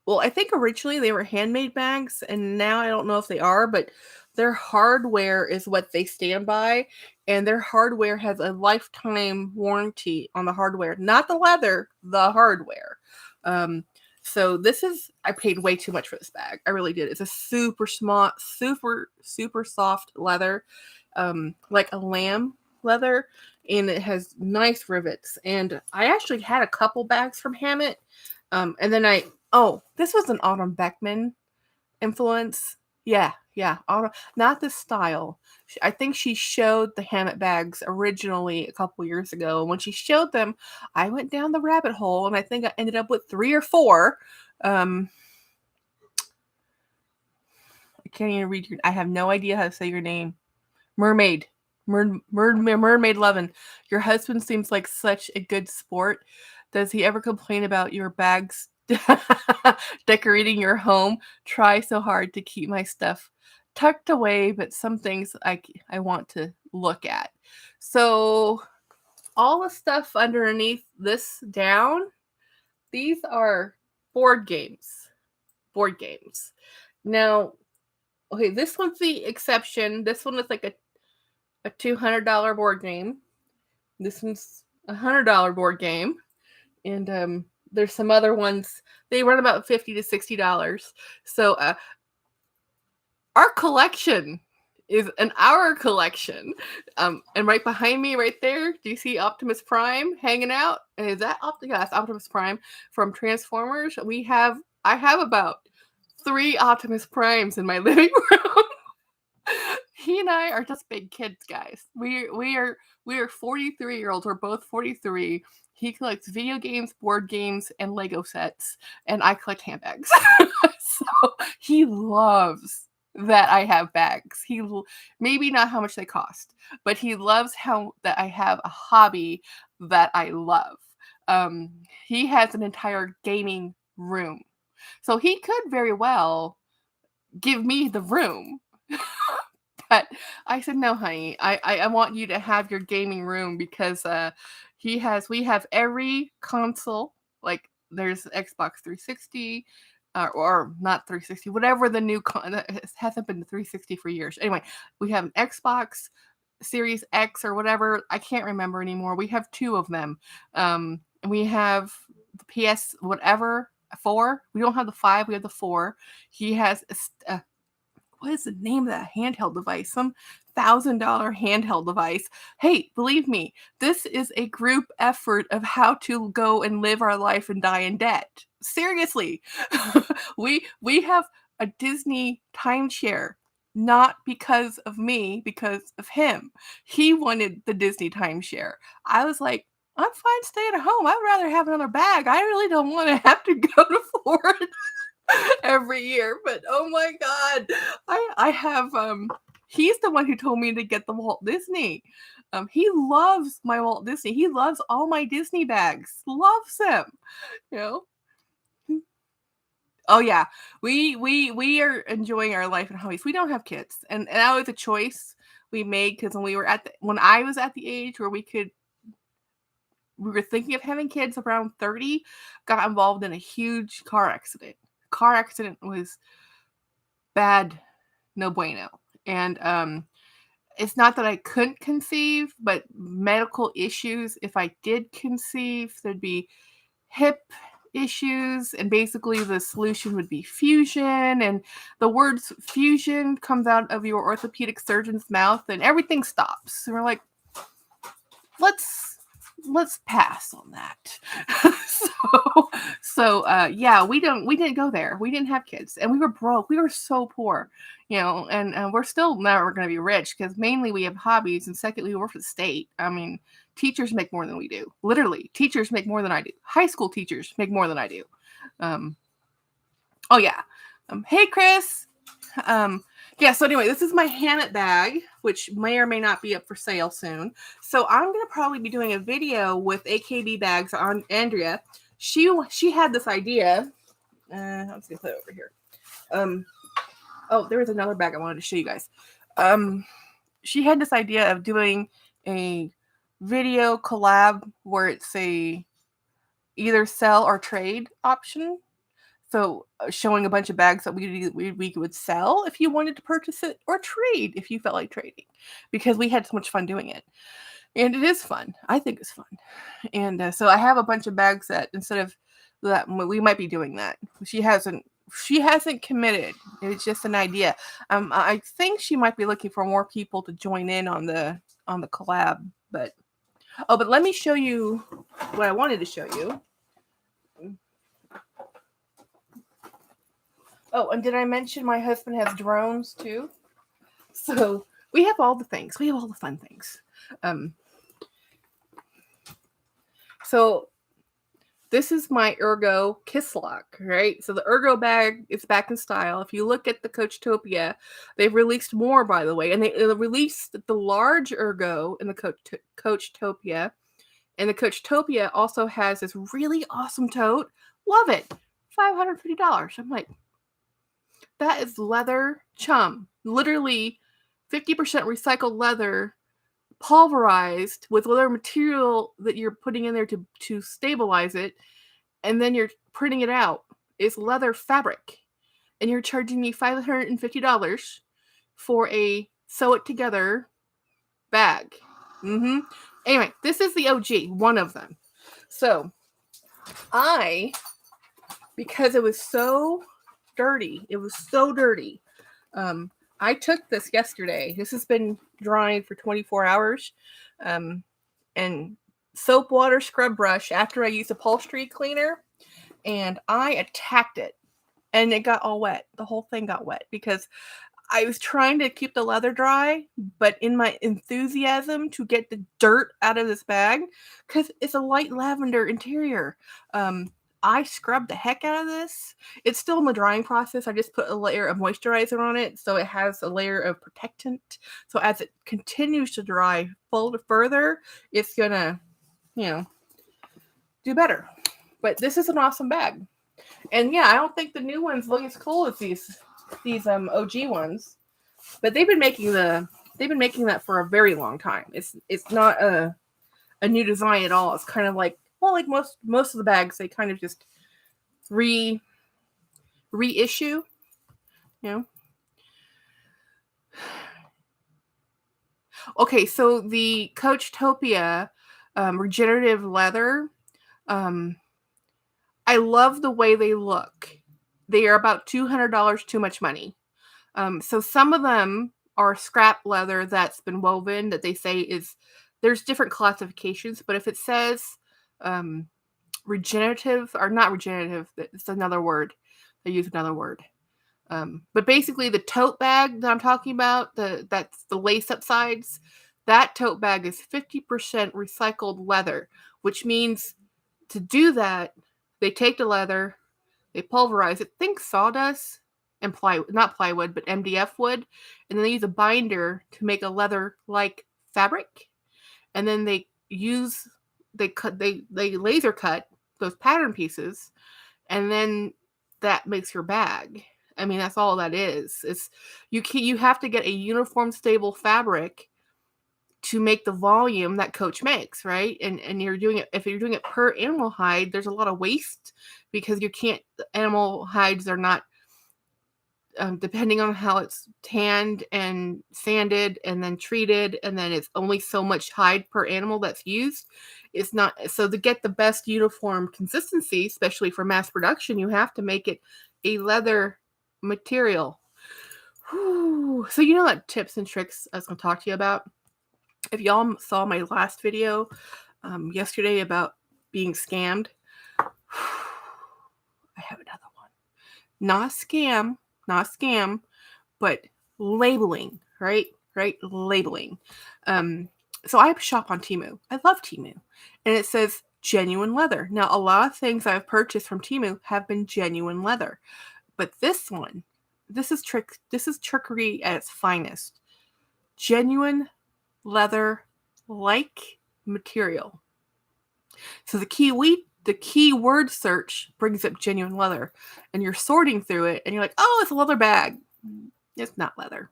Well, I think originally they were handmade bags, and now I don't know if they are, but their hardware is what they stand by, and their hardware has a lifetime warranty on the hardware, not the leather, the hardware. So this is, I paid way too much for this bag. I really did. It's a super small, super soft leather, like a lamb leather, and it has nice rivets. And I actually had a couple bags from Hammett. And then this was an Autumn Beckman influence. Yeah, not the style. I think she showed the Hammett bags originally a couple years ago. And when she showed them, I went down the rabbit hole, and I think I ended up with 3 or 4. I can't even read I have no idea how to say your name. Mermaid. Mermaid Lovin'. Your husband seems like such a good sport. Does he ever complain about your bags decorating your home? Try so hard to keep my stuff tucked away, but some things I want to look at. So all the stuff underneath this down, these are board games. Now, okay, this one's the exception. This one is like a $200 board game. This one's a $100 board game. And there's some other ones. They run about $50 to $60. So our collection is an hour collection. And right behind me, right there, do you see Optimus Prime hanging out? And is that Optimus Prime from Transformers? I have about 3 Optimus Primes in my living room. He and I are just big kids, guys. We are 43-year-olds. We're both 43. He collects video games, board games, and Lego sets, and I collect handbags. So he loves that I have bags. Maybe not how much they cost, but he loves that I have a hobby that I love. He has an entire gaming room, so he could very well give me the room. But I said, no, honey, I want you to have your gaming room because we have every console. Like there's Xbox 360 or not 360, whatever the new it hasn't been the 360 for years. Anyway, we have an Xbox Series X or whatever. I can't remember anymore. We have 2 of them. And we have the PS whatever 4. We don't have the 5. We have the 4. He has what is the name of that handheld device? Some $1,000 handheld device. Hey, believe me, this is a group effort of how to go and live our life and die in debt. Seriously. we have a Disney timeshare, not because of me, because of him. He wanted the Disney timeshare. I was like, I'm fine staying at home. I'd rather have another bag. I really don't want to have to go to Florida every year. But oh my god, I have he's the one who told me to get the Walt Disney. He loves my Walt Disney. He loves all my Disney bags. Loves them, you know. Oh yeah, we are enjoying our life in Hobbies. We don't have kids, and that was a choice we made because when I was at the age where we were thinking of having kids around 30, got involved in a huge car accident. Car accident was bad, no bueno. And it's not that I couldn't conceive, but medical issues. If I did conceive, there'd be hip issues, and basically the solution would be fusion. And the words fusion comes out of your orthopedic surgeon's mouth, and everything stops. And we're like, let's pass on that. so yeah, we didn't go there. We didn't have kids, and we were broke. We were so poor, and we're still never going to be rich because mainly we have hobbies, and secondly, we work for the state. I mean, teachers make more than we do. Literally, teachers make more than I do. High school teachers make more than I do. Oh yeah. Hey, Chris. Yeah, so anyway, this is my Hammett bag, which may or may not be up for sale soon. So I'm going to probably be doing a video with AKB bags on Andrea. She had this idea. Let's see, put it over here. Oh, there was another bag I wanted to show you guys. She had this idea of doing a video collab where it's a either sell or trade option. So showing a bunch of bags that we would sell if you wanted to purchase it, or trade if you felt like trading, because we had so much fun doing it. And it is fun. I think it's fun. And so I have a bunch of bags that instead of that we might be doing that. She hasn't committed. It's just an idea. I think she might be looking for more people to join in on the collab. But let me show you what I wanted to show you. Oh, and did I mention my husband has drones too? So we have all the things. We have all the fun things. So this is my Ergo Kiss Lock, right? So the Ergo bag is back in style. If you look at the Coachtopia, they've released more, by the way. And they released the large Ergo in the Coachtopia. And the Coachtopia also has this really awesome tote. Love it. $550. I'm like, that is leather chum. Literally 50% recycled leather, pulverized with leather material that you're putting in there to stabilize it, and then you're printing it out. It's leather fabric, and you're charging me $550 for a sew it together bag. Anyway, this is the OG, one of them. So because it was so dirty, I took this yesterday. This has been drying for 24 hours. And soap, water, scrub brush after I used upholstery cleaner. And I attacked it. And it got all wet. The whole thing got wet because I was trying to keep the leather dry, but in my enthusiasm to get the dirt out of this bag, because it's a light lavender interior, I scrubbed the heck out of this. It's still in the drying process. I just put a layer of moisturizer on it, so it has a layer of protectant. So as it continues to dry further, it's gonna, do better. But this is an awesome bag. And yeah, I don't think the new ones look as cool as these OG ones, but they've been making that for a very long time. It's not a new design at all. It's kind of like, well, like most of the bags, they kind of just reissue, Okay, so the Coachtopia regenerative leather, I love the way they look. They are about $200 too much money. So some of them are scrap leather that's been woven that they say there's different classifications, but if it says regenerative or not regenerative, it's another word. They use another word. But basically the tote bag that I'm talking about, that's the lace-up sides, that tote bag is 50% recycled leather, which means to do that, they take the leather, they pulverize it, think sawdust and not plywood, but MDF wood, and then they use a binder to make a leather-like fabric, and then they laser cut those pattern pieces, and then that makes your bag. I mean, that's all that is. You have to get a uniform, stable fabric to make the volume that Coach makes, right? And if you're doing it per animal hide, there's a lot of waste because animal hides are not, depending on how it's tanned and sanded and then treated, and then it's only so much hide per animal that's used. It's not, so to get the best uniform consistency, especially for mass production, you have to make it a leather material. Whew. So that tips and tricks I was going to talk to you about. If y'all saw my last video yesterday about being scammed, I have another one. Not scam, but labeling, right? Labeling. So I shop on Temu. I love Temu. And it says genuine leather. Now, a lot of things I've purchased from Temu have been genuine leather. But this one, this is trickery at its finest. Genuine leather-like material. So the keyword search brings up genuine leather, and you're sorting through it, and you're like, oh, it's a leather bag. It's not leather.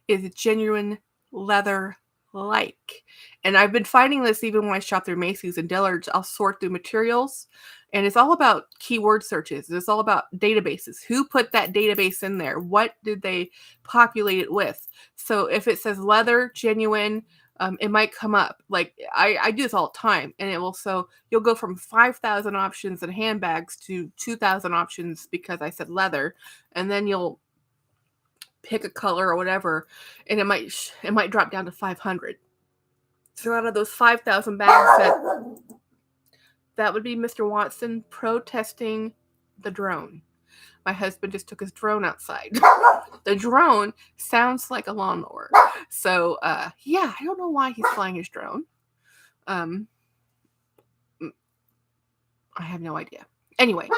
It's genuine leather-like. And I've been finding this even when I shop through Macy's and Dillard's. I'll sort through materials, and it's all about keyword searches. It's all about databases. Who put that database in there? What did they populate it with? So if it says leather, genuine, it might come up. Like I do this all the time, and it will, so you'll go from 5,000 options in handbags to 2,000 options because I said leather, and then you'll pick a color or whatever, and it might drop down to 500. So out of those 5,000 bags, that would be Mr. Watson protesting the drone. My husband just took his drone outside. The drone sounds like a lawnmower. So, yeah, I don't know why he's flying his drone. I have no idea. Anyway,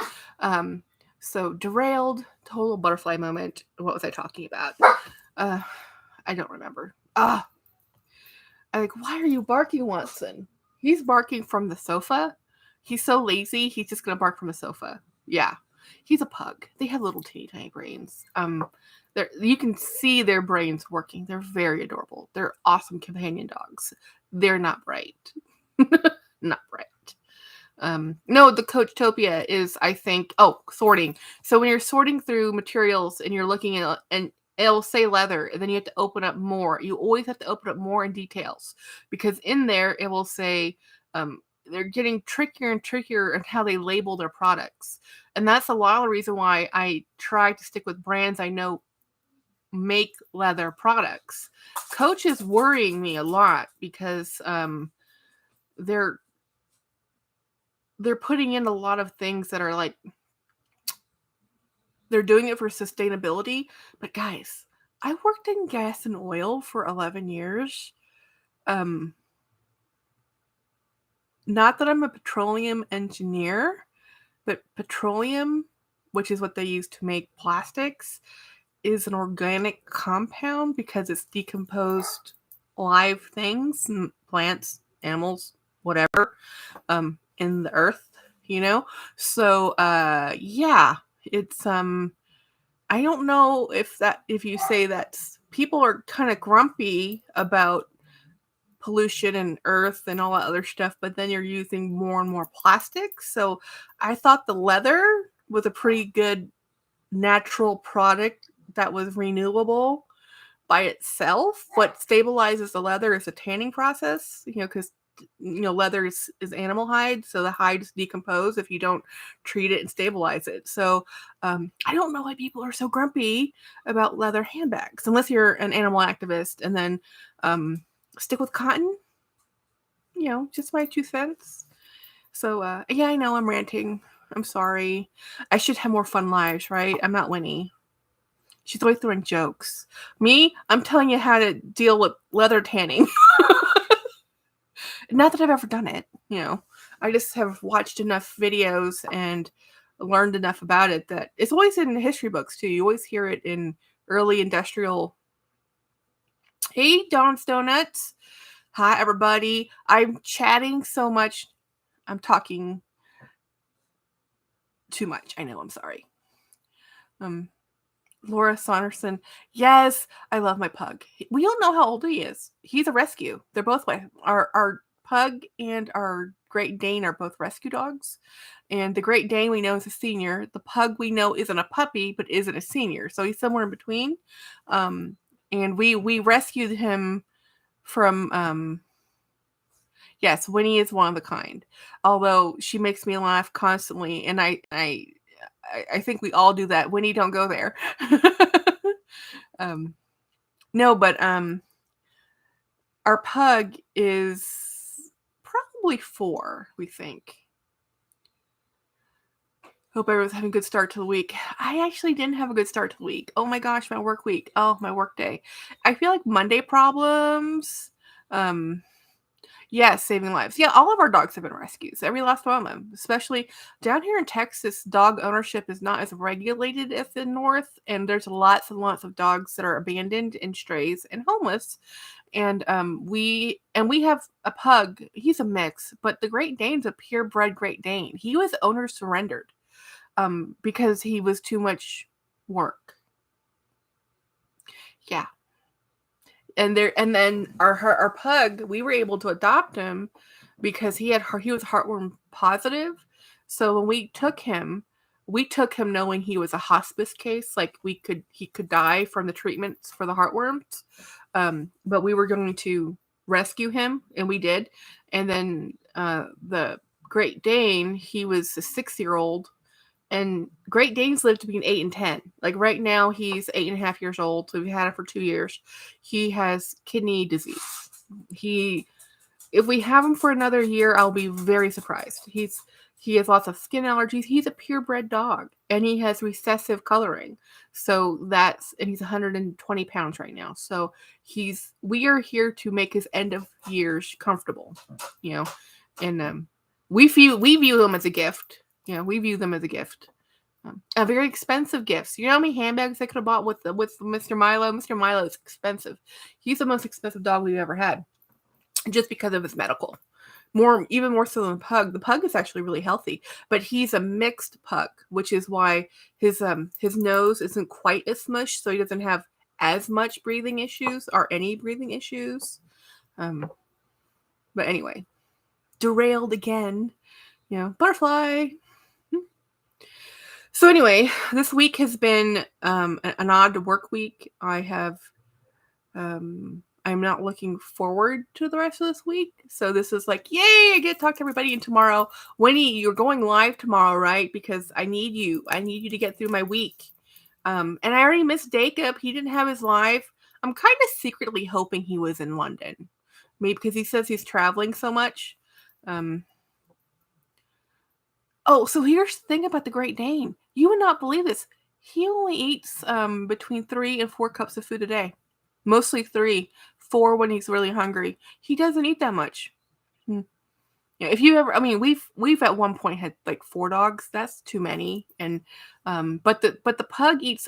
so derailed, total butterfly moment. What was I talking about? I don't remember. I'm like, why are you barking, Watson? He's barking from the sofa. He's so lazy, he's just gonna bark from the sofa. Yeah. He's a pug. They have little teeny tiny brains. You can see their brains working. They're very adorable. They're awesome companion dogs. They're not bright. Not bright. No, the Coachtopia is, I think, sorting. So when you're sorting through materials and you're looking at, and it'll say leather, and then you have to open up more. You always have to open up more in details, because in there it will say, they're getting trickier and trickier in how they label their products. And that's a lot of the reason why I try to stick with brands I know make leather products. Coach is worrying me a lot because they're putting in a lot of things that are like, they're doing it for sustainability. But guys, I worked in gas and oil for 11 years. Not that I'm a petroleum engineer, but petroleum, which is what they use to make plastics, is an organic compound because it's decomposed live things, plants, animals, whatever, in the earth, So, yeah, it's, I don't know if you say that people are kind of grumpy about pollution and earth and all that other stuff, but then you're using more and more plastic. So I thought the leather was a pretty good natural product that was renewable by itself. What stabilizes the leather is the tanning process, because leather is animal hide, so the hides decompose if you don't treat it and stabilize it. So I don't know why people are so grumpy about leather handbags, unless you're an animal activist, and then stick with cotton. Just my 2 cents. So yeah, I know I'm ranting. I'm sorry. I should have more fun lives, right? I'm not Winnie. She's always throwing jokes. Me, I'm telling you how to deal with leather tanning. Not that I've ever done it, I just have watched enough videos and learned enough about it that it's always in history books too. You always hear it in early industrial. Hey, Don's Donuts. Hi, everybody. I'm chatting so much. I'm talking too much. I know. I'm sorry. Laura Saunderson. Yes, I love my pug. We don't know how old he is. He's a rescue. They're both our pug and our Great Dane are both rescue dogs. And the Great Dane we know is a senior. The pug we know isn't a puppy, but isn't a senior. So he's somewhere in between. And we rescued him from yes, Winnie is one of a kind. Although she makes me laugh constantly, and I think we all do that. Winnie, don't go there. No, but our pug is probably 4, we think. Hope everyone's having a good start to the week. I actually didn't have a good start to the week. Oh my gosh, my work week. Oh, my work day. I feel like Monday problems. Yeah, saving lives. Yeah, all of our dogs have been rescues. Every last one of them. Especially down here in Texas, dog ownership is not as regulated as the north, and there's lots and lots of dogs that are abandoned and strays and homeless. And we have a pug. He's a mix, but the Great Dane's a purebred Great Dane. He was owner surrendered because he was too much work. Yeah. And then our pug, we were able to adopt him because he was heartworm positive. So when we took him knowing he was a hospice case, like he could die from the treatments for the heartworms. But we were going to rescue him, and we did. And then the Great Dane, he was a 6-year-old, and Great Danes live to be 8 and 10. Like right now, he's 8.5 years old. So we've had him for 2 years. He has kidney disease. If we have him for another year, I'll be very surprised. He has lots of skin allergies. He's a purebred dog, and he has recessive coloring. So and he's 120 pounds right now. So we are here to make his end of years comfortable, and we view them as a gift. We view them as a gift. A very expensive gifts. You know how many handbags I could have bought with Mr. Milo? Mr. Milo is expensive. He's the most expensive dog we've ever had, just because of his medical. Even more so than the pug. The pug is actually really healthy, but he's a mixed pug, which is why his nose isn't quite as smushed, so he doesn't have as much breathing issues or any breathing issues. But anyway, derailed again. Butterfly. So anyway, this week has been an odd work week. I'm not looking forward to the rest of this week. So this is like, yay, I get to talk to everybody. And tomorrow, Winnie, you're going live tomorrow, right? Because I need you. I need you to get through my week. And I already missed Jacob. He didn't have his live. I'm kind of secretly hoping he was in London. Maybe because he says he's traveling so much. So here's the thing about the Great Dane. You would not believe this. He only eats between 3 and 4 cups of food a day. Mostly 3, 4 when he's really hungry. He doesn't eat that much. Yeah, if you ever, we've at one point had like 4 dogs. That's too many. And but the pug eats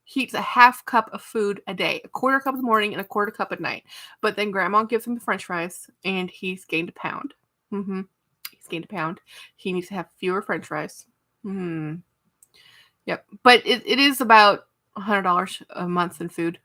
he eats a half cup of food a day, a quarter cup in the morning and a quarter cup at night. But then grandma gives him the French fries, and he's gained a pound. Mm-hmm. He's gained a pound. He needs to have fewer French fries. Mm-hmm. Yep. But it is about $100 a month in food.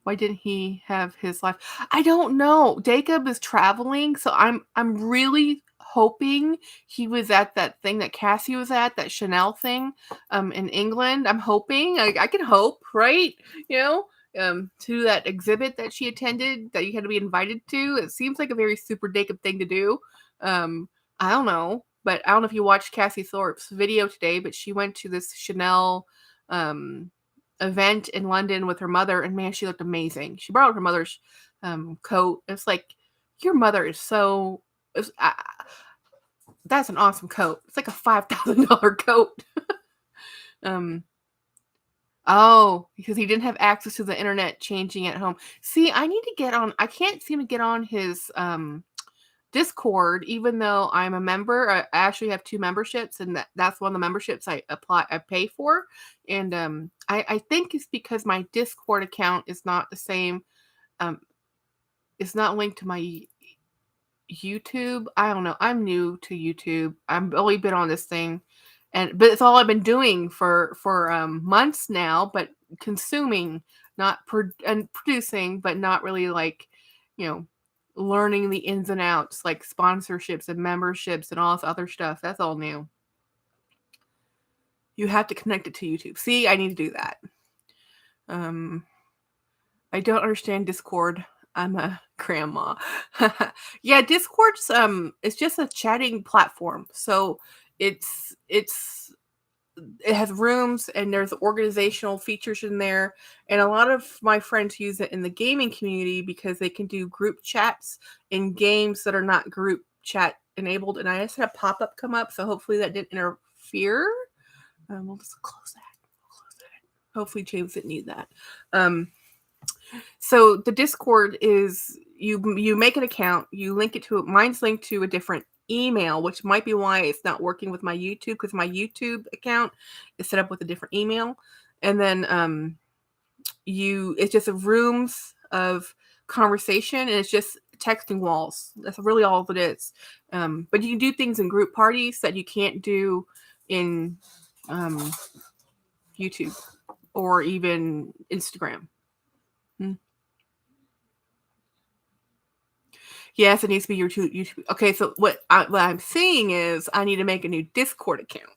Why didn't he have his life? I don't know. Jacob is traveling, so I'm really hoping he was at that thing that Cassie was at, that Chanel thing, in England. I'm hoping. I can hope, right? To that exhibit that she attended that you had to be invited to. It seems like a very super Jacob thing to do. I don't know, but I don't know if you watched Cassie Thorpe's video today, but she went to this Chanel event in London with her mother, and man, she looked amazing. She borrowed her mother's coat. It's like, your mother is so. That's an awesome coat. It's like a $5,000 coat. Because he didn't have access to the internet changing at home. See, I need to get on. I can't seem to get on his Discord, even though I'm a member. I actually have 2 memberships, and that's one of the memberships I pay for. And I think it's because my Discord account is not the same. It's not linked to my YouTube. I don't know. I'm new to YouTube. I've only been on this thing, but it's all I've been doing for months now. But consuming, not and producing, but not really like, learning the ins and outs, like sponsorships and memberships and all this other stuff. That's all new. You have to connect it to YouTube. See, I need to do that. I don't understand Discord. I'm a grandma. Yeah, Discord's it's just a chatting platform. So it has rooms, and there's organizational features in there. And a lot of my friends use it in the gaming community because they can do group chats in games that are not group chat enabled. And I just had a pop-up come up, so hopefully that didn't interfere. We'll just close that. Hopefully James didn't need that. So the Discord is, you make an account, you link it to, mine's linked to a different email, which might be why it's not working with my YouTube, because my YouTube account is set up with a different email. And then it's just rooms of conversation, and it's just texting walls. That's really all it is. But you can do things in group parties that you can't do in YouTube or even Instagram. Yes, it needs to be your YouTube. Okay, so what I'm seeing is I need to make a new Discord account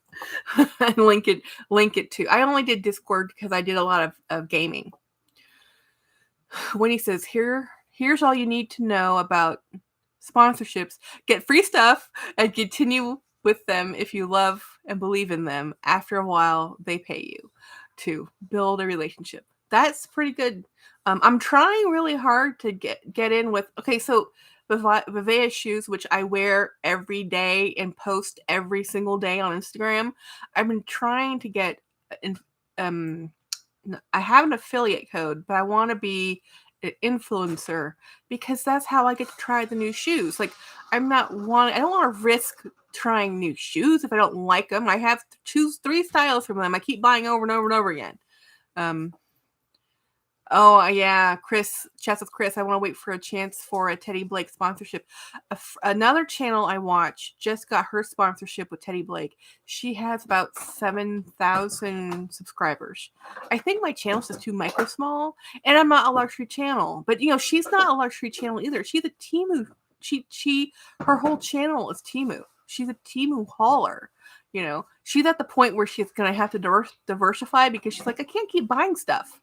and link it to. I only did Discord because I did a lot of gaming. Winnie says, here's all you need to know about sponsorships. Get free stuff and continue with them if you love and believe in them. After a while, they pay you to build a relationship. That's pretty good. I'm trying really hard to get in with. Okay, so Vivea shoes, which I wear every day and post every single day on Instagram. I've been trying to get in. I have an affiliate code, but I want to be an influencer because that's how I get to try the new shoes. Like I don't want to risk trying new shoes if I don't like them. I have to choose 3 styles from them. I keep buying over and over and over again. Oh yeah, Chris, chats with Chris. I want to wait for a chance for a Teddy Blake sponsorship. Another channel I watch just got her sponsorship with Teddy Blake. She has about 7,000 subscribers. I think my channel's just too micro small, and I'm not a luxury channel. But she's not a luxury channel either. She's a Temu. Her whole channel is Temu. She's a Temu hauler. She's at the point where she's gonna have to diversify because she's like, I can't keep buying stuff.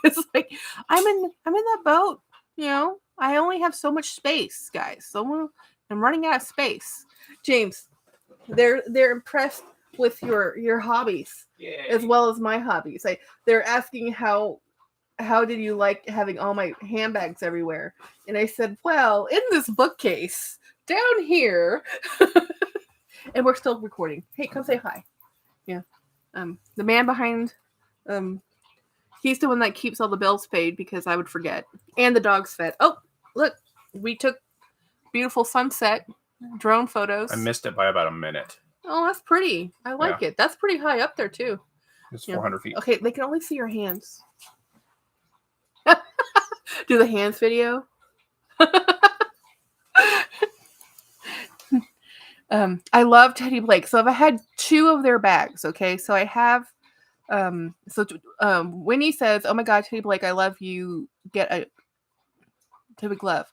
It's like I'm in that boat. I only have so much space, guys. So I'm running out of space. James, they're impressed with your hobbies. Yay. As well as my hobbies. They're asking how did you like having all my handbags everywhere? And I said, well, in this bookcase down here. And we're still recording. Hey, come say hi. Yeah. The man behind, he's the one that keeps all the bills paid because I would forget. And the dog's fed. Oh, look. We took beautiful sunset drone photos. I missed it by about a minute. Oh, that's pretty. I like it. That's pretty high up there, too. It's 400 feet. Okay, they can only see your hands. Do the hands video. I love Teddy Blake. So I've had 2 of their bags. Okay, so I have. Winnie says, "Oh my God, Teddy Blake, I love you. Get a Teddy Glove.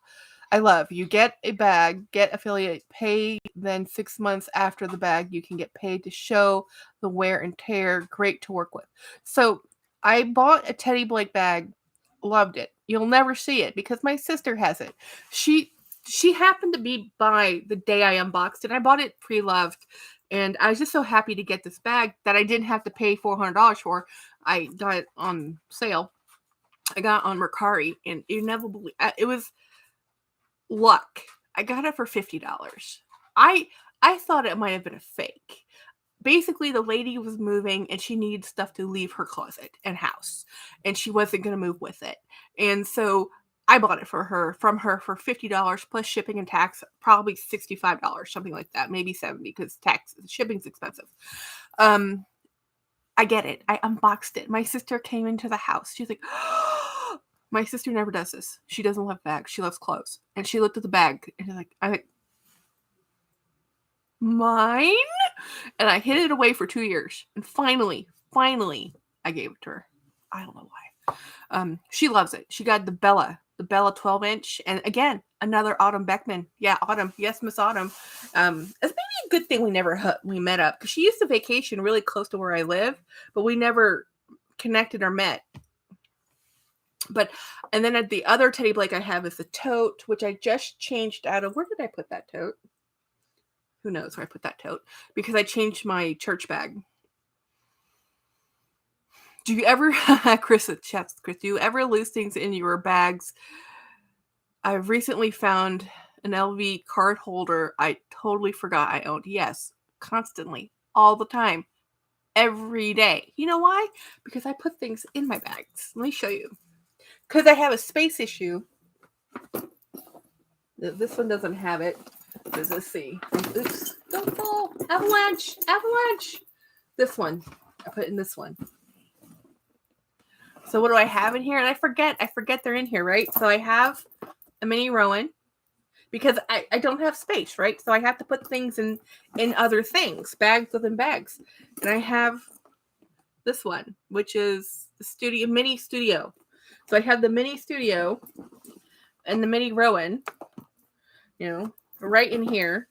I love you. Get a bag. Get affiliate. Pay. Then 6 months after the bag, you can get paid to show the wear and tear. Great to work with." So I bought a Teddy Blake bag. Loved it. You'll never see it because my sister has it. She happened to be by the day I unboxed it. I bought it pre-loved, and I was just so happy to get this bag that I didn't have to pay $400 for. I got it on sale. I got it on Mercari, and you never believe it was luck. I got it for $50. I thought it might have been a fake. Basically, the lady was moving, and she needed stuff to leave her closet and house, and she wasn't going to move with it, and so I bought it from her for $50 plus shipping and tax, probably $65, something like that, maybe $70 because shipping's expensive. I get it. I unboxed it. My sister came into the house. She's like, oh! My sister never does this. She doesn't love bags. She loves clothes. And she looked at the bag and I'm like, mine? And I hid it away for 2 years. And finally, I gave it to her. I don't know why. She loves it. She got the Bella 12-inch, and again, another Autumn Beckman. Yeah, Autumn. Yes, Miss Autumn. It's maybe a good thing we met up because she used to vacation really close to where I live, but we never connected or met. And then at the other Teddy Blake I have is the tote, which I just changed out of. Where did I put that tote? Who knows where I put that tote? Because I changed my church bag. Do you ever, Chris, do you ever lose things in your bags? I've recently found an LV card holder I totally forgot I owned. Yes, constantly, all the time, every day. You know why? Because I put things in my bags. Let me show you. Because I have a space issue. This one doesn't have it. Let's see. Oops, don't fall. Avalanche. This one. I put in this one. So what do I have in here? And I forget they're in here, right? So I have a mini Rowan because I don't have space, right? So I have to put things in other things, bags within bags. And I have this one, which is the mini studio. So I have the mini studio and the mini Rowan, right in here.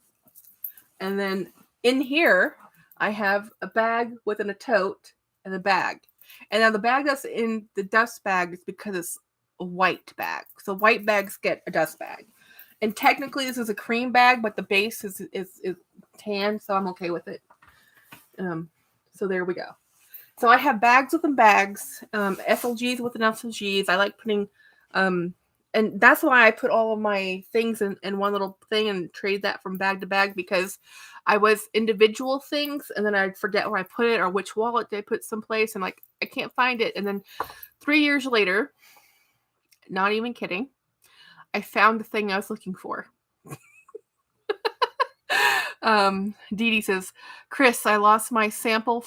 And then in here, I have a bag within a tote and a bag. And now the bag that's in the dust bag is because it's white bag. So white bags get a dust bag. And technically this is a cream bag, but the base is tan, so I'm okay with it. So there we go. So I have bags within bags, SLGs within SLGs. I like putting, and that's why I put all of my things in one little thing and trade that from bag to bag, because I was individual things and then I'd forget where I put it or which wallet they put someplace, and like I can't find it. And then 3 years later, not even kidding, I found the thing I was looking for. Dee Dee says, Chris, I lost my sample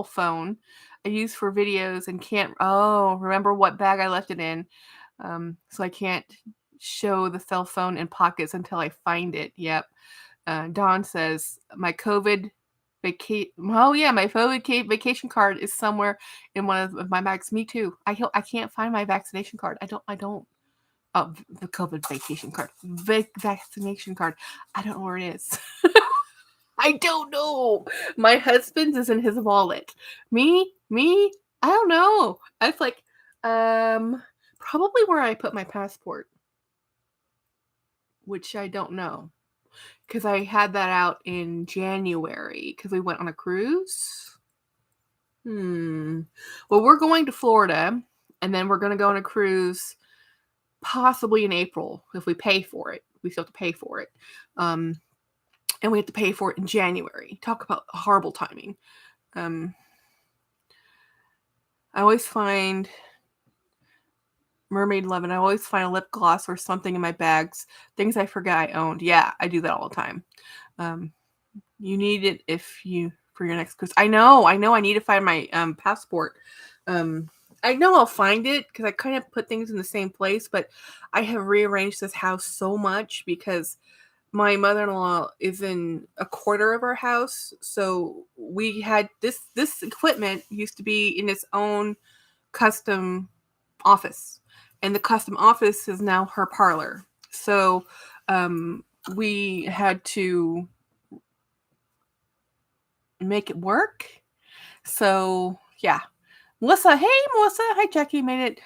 phone I use for videos and can't remember what bag I left it in. So I can't show the cell phone in pockets until I find it. Yep. Dawn says my COVID vacation card is somewhere in one of my bags. Me too. I can't find my vaccination card. I don't. Oh, the COVID vacation card. Vaccination card. I don't know where it is. I don't know. My husband's is in his wallet. Me, I don't know. I was like, probably where I put my passport, which I don't know, because I had that out in January because we went on a cruise. Well, we're going to Florida, and then we're going to go on a cruise possibly in April if we pay for it. We still have to pay for it. And we have to pay for it in January. Talk about horrible timing. I always find Mermaid 11. I always find a lip gloss or something in my bags. Things I forget I owned. Yeah, I do that all the time. You need it for your next cruise. I know. I need to find my passport. I know I'll find it because I kind of put things in the same place, but I have rearranged this house so much because my mother-in-law is in a quarter of our house. So we had this equipment used to be in its own custom office, and the custom office is now her parlor. So we had to make it work. So yeah. Melissa, hey Melissa, hi Jackie, made it.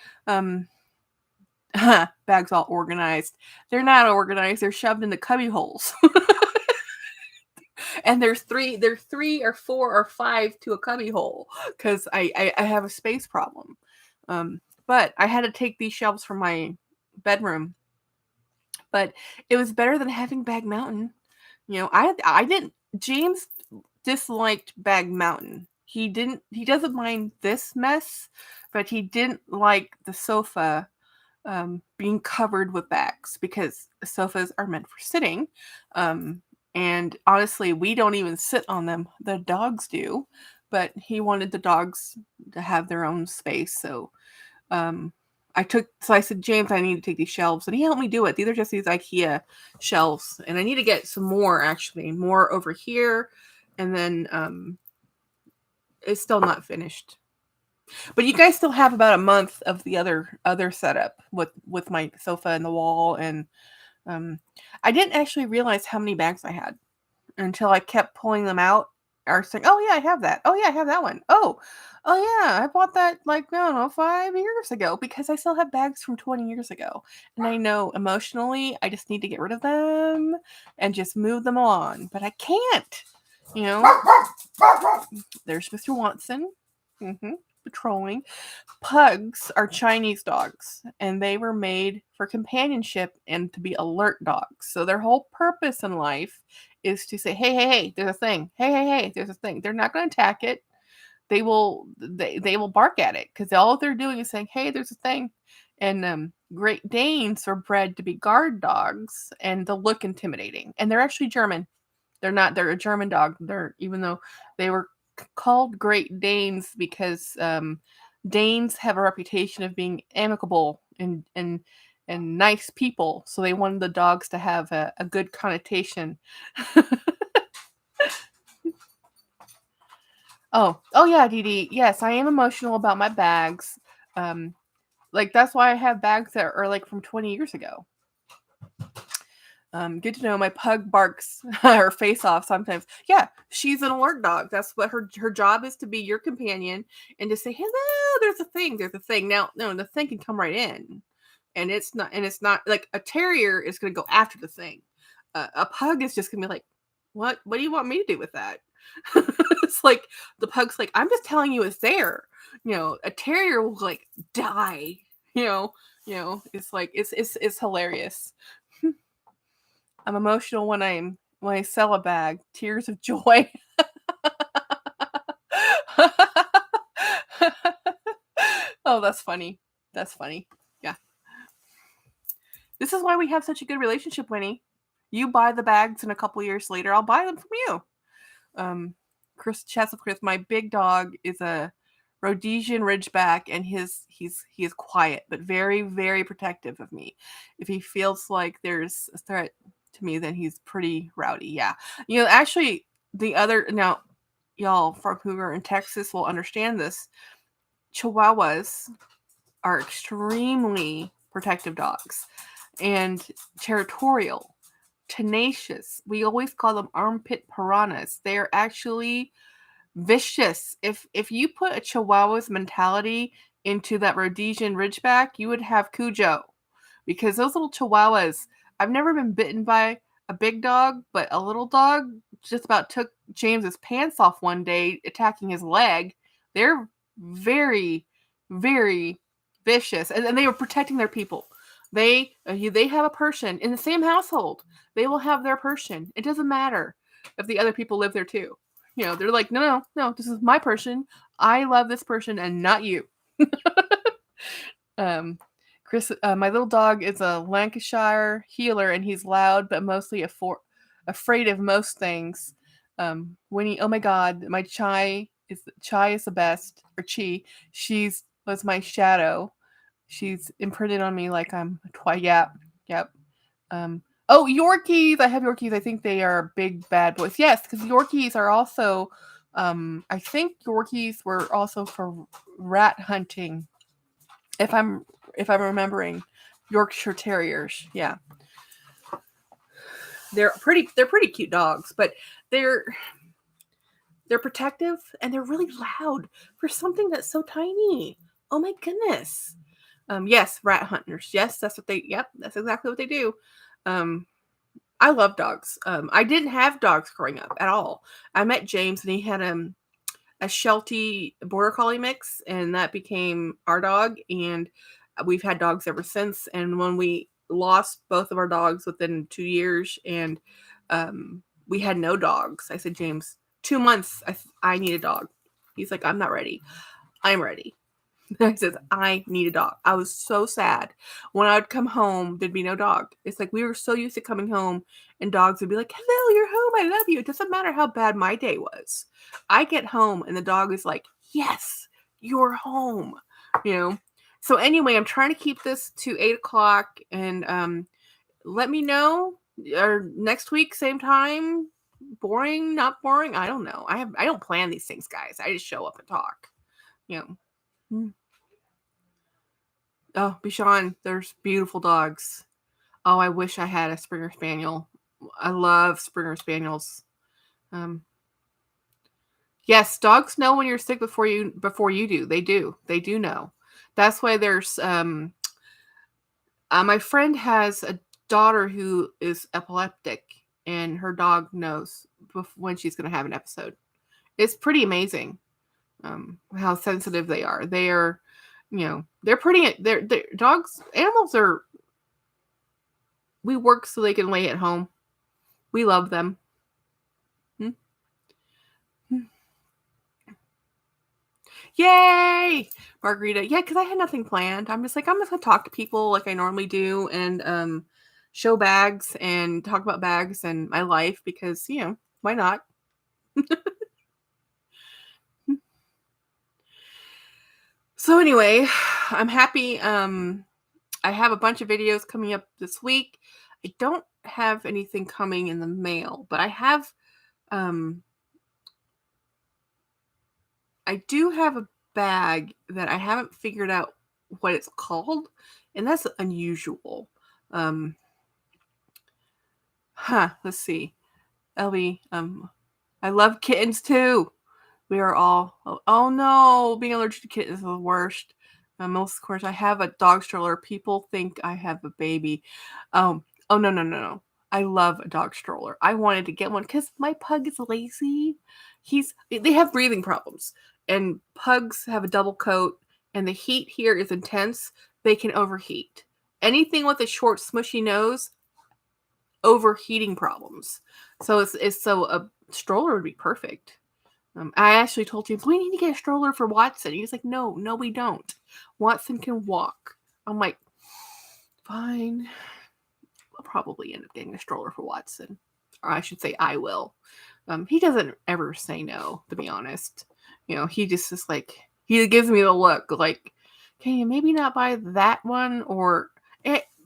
Bags all organized. They're not organized. They're shoved in the cubby holes. And there's three or four or five to a cubby hole because I have a space problem. But I had to take these shelves from my bedroom. But it was better than having Bag Mountain. You know, I didn't. James disliked Bag Mountain. He doesn't mind this mess, but he didn't like the sofa being covered with bags because sofas are meant for sitting. And honestly, we don't even sit on them. The dogs do, but he wanted the dogs to have their own space. So I said, James, I need to take these shelves, and he helped me do it. These are just these IKEA shelves, and I need to get some more over here. And then it's still not finished. But you guys still have about a month of the other setup with my sofa and the wall, and I didn't actually realize how many bags I had until I kept pulling them out or saying, "Oh yeah, I have that. Oh yeah, I have that one. Oh yeah, I bought that like I don't know 5 years ago," because I still have bags from 20 years ago, and I know emotionally I just need to get rid of them and just move them on, but I can't. You know, there's Mr. Watson. Patrolling. Pugs are Chinese dogs, and they were made for companionship and to be alert dogs. So their whole purpose in life is to say, hey, there's a thing. Hey, there's a thing. They're not going to attack it. They will bark at it because all they're doing is saying, hey, there's a thing. And Great Danes are bred to be guard dogs, and they'll look intimidating. And they're actually German. They're a German dog. Even though they were called Great Danes because Danes have a reputation of being amicable and nice people, so they wanted the dogs to have a good connotation. Oh yeah, Dee Dee. Yes, I am emotional about my bags. Like that's why I have bags that are like from 20 years ago. Good to know my pug barks her face off sometimes. Yeah, she's an alert dog. That's what her job is, to be your companion and to say, "Hello, there's a thing, there's a thing." Now, no, the thing can come right in, and it's not like a terrier is going to go after the thing. A pug is just going to be like, "What? What do you want me to do with that?" It's like the pug's like, "I'm just telling you it's there." A terrier will like die. It's like it's hilarious. I'm emotional when I sell a bag. Tears of joy. Oh, that's funny. That's funny. Yeah. This is why we have such a good relationship, Winnie. You buy the bags, and a couple years later, I'll buy them from you. Chris, my big dog is a Rhodesian Ridgeback, and he is quiet but very, very protective of me. If he feels like there's a threat to me, then he's pretty rowdy. Yeah, actually, now, y'all from who are in Texas will understand this. Chihuahuas are extremely protective dogs and territorial, tenacious. We always call them armpit piranhas. They are actually vicious. If you put a Chihuahua's mentality into that Rhodesian Ridgeback, you would have Cujo, because those little Chihuahuas. I've never been bitten by a big dog, but a little dog just about took James's pants off one day, attacking his leg. They're very, very vicious, and they were protecting their people. They have a person in the same household. They will have their person. It doesn't matter if the other people live there too. They're like, no, this is my person. I love this person and not you. um, Chris, my little dog is a Lancashire heeler, and he's loud but mostly afraid of most things. Winnie, oh my God, my Chai is the best, or Chi. She's was my shadow. She's imprinted on me like I'm twice. Yep. Oh, Yorkies! I have Yorkies. I think they are big bad boys. Yes, because Yorkies are also. I think Yorkies were also for rat hunting. If I'm remembering, Yorkshire Terriers. Yeah, they're pretty cute dogs, but they're protective, and they're really loud for something that's so tiny. Oh my goodness. Yes, rat hunters. Yes, that's what they. Yep, that's exactly what they do. I love dogs. I didn't have dogs growing up at all. I met James, and he had a Sheltie Border Collie mix, and that became our dog. And we've had dogs ever since. And when we lost both of our dogs within 2 years, and we had no dogs, I said, James, 2 months, I need a dog. He's like, I'm not ready. I'm ready. I said, I need a dog. I was so sad. When I would come home, there'd be no dog. It's like we were so used to coming home, and dogs would be like, hello, you're home. I love you. It doesn't matter how bad my day was. I get home, and the dog is like, yes, you're home. So anyway, I'm trying to keep this to 8 o'clock, and let me know, or next week, same time. Boring, not boring. I don't know. I don't plan these things, guys. I just show up and talk. Hmm. Oh, Bichon, there's beautiful dogs. Oh, I wish I had a Springer Spaniel. I love Springer Spaniels. Yes, dogs know when you're sick before you do. They do. They do know. That's why there's my friend has a daughter who is epileptic, and her dog knows when she's going to have an episode. It's pretty amazing how sensitive they are. They are, they're pretty. They're dogs. Animals are. We work so they can lay at home. We love them. Yay! Margarita. Yeah, because I had nothing planned. I'm just like, I'm just going to talk to people like I normally do, and show bags and talk about bags and my life, because, why not? So anyway, I'm happy. I have a bunch of videos coming up this week. I don't have anything coming in the mail, but I do have a bag that I haven't figured out what it's called, and that's unusual. Let's see. Elby, I love kittens too. We are all, oh no, being allergic to kittens is the worst. Most, of course, I have a dog stroller. People think I have a baby. Oh no. I love a dog stroller. I wanted to get one because my pug is lazy. They have breathing problems, and pugs have a double coat, and the heat here is intense. They can overheat. Anything with a short, smushy nose, overheating problems. So so a stroller would be perfect. I actually told James, we need to get a stroller for Watson. He's like, no, we don't. Watson can walk. I'm like, fine. I'll probably end up getting a stroller for Watson. Or I should say I will. He doesn't ever say no, to be honest. He just is like, he gives me the look like, can you maybe not buy that one? Or,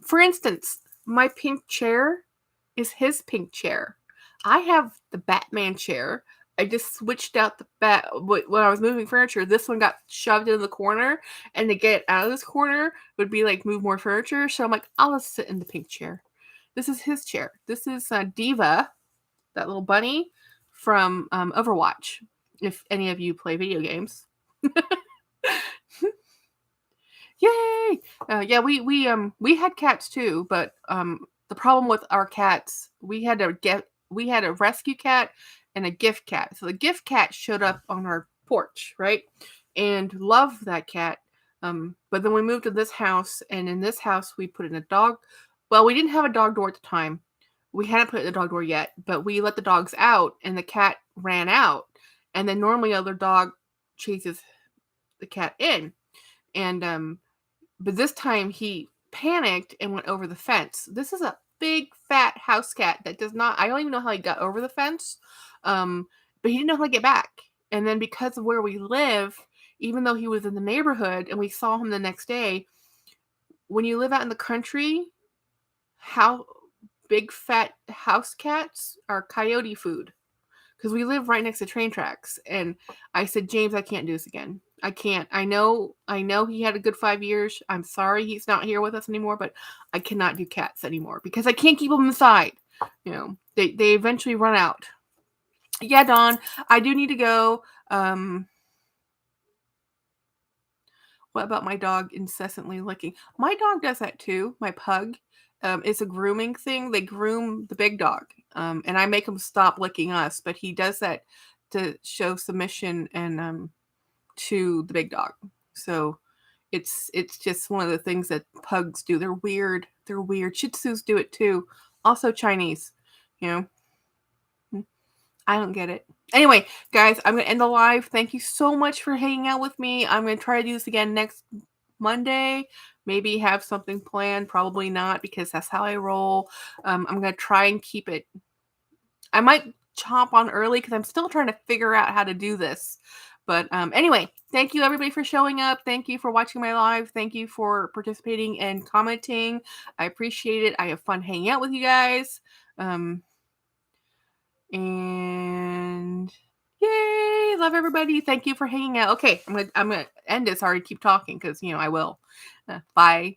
for instance, my pink chair is his pink chair. I have the Batman chair. I just switched out the bat when I was moving furniture. This one got shoved into the corner, and to get out of this corner would be like move more furniture. So I'm like, I'll just sit in the pink chair. This is his chair. This is Diva, that little bunny from Overwatch. If any of you play video games, yay! Yeah, we had cats too, but the problem with our cats, we had a rescue cat and a gift cat. So the gift cat showed up on our porch, right? And loved that cat. But then we moved to this house, and in this house we put in a dog. Well, we didn't have a dog door at the time. We hadn't put in the dog door yet, but we let the dogs out, and the cat ran out. And then normally other dog chases the cat in, and but this time he panicked and went over the fence. This is a big fat house cat that does not, I don't even know how he got over the fence. But he didn't know how to get back. And then because of where we live, even though he was in the neighborhood and we saw him the next day, when you live out in the country, how big fat house cats are coyote food. Because we live right next to train tracks. And I said, James, I can't do this again. I can't. I know he had a good 5 years. I'm sorry he's not here with us anymore, but I cannot do cats anymore because I can't keep them inside. They eventually run out. Yeah, Dawn, I do need to go. What about my dog incessantly licking? My dog does that too. My pug. It's a grooming thing. They groom the big dog. And I make him stop licking us, but he does that to show submission and to the big dog. So it's just one of the things that pugs do. They're weird. Shih Tzus do it too. Also Chinese. I don't get it. Anyway, guys, I'm going to end the live. Thank you so much for hanging out with me. I'm going to try to do this again next Monday. Maybe have something planned. Probably not, because that's how I roll. I'm going to try and keep it. I might chomp on early because I'm still trying to figure out how to do this. But anyway, thank you everybody for showing up. Thank you for watching my live. Thank you for participating and commenting. I appreciate it. I have fun hanging out with you guys. And yay, love everybody. Thank you for hanging out. Okay, I'm gonna end this. I already keep talking because I will. Bye.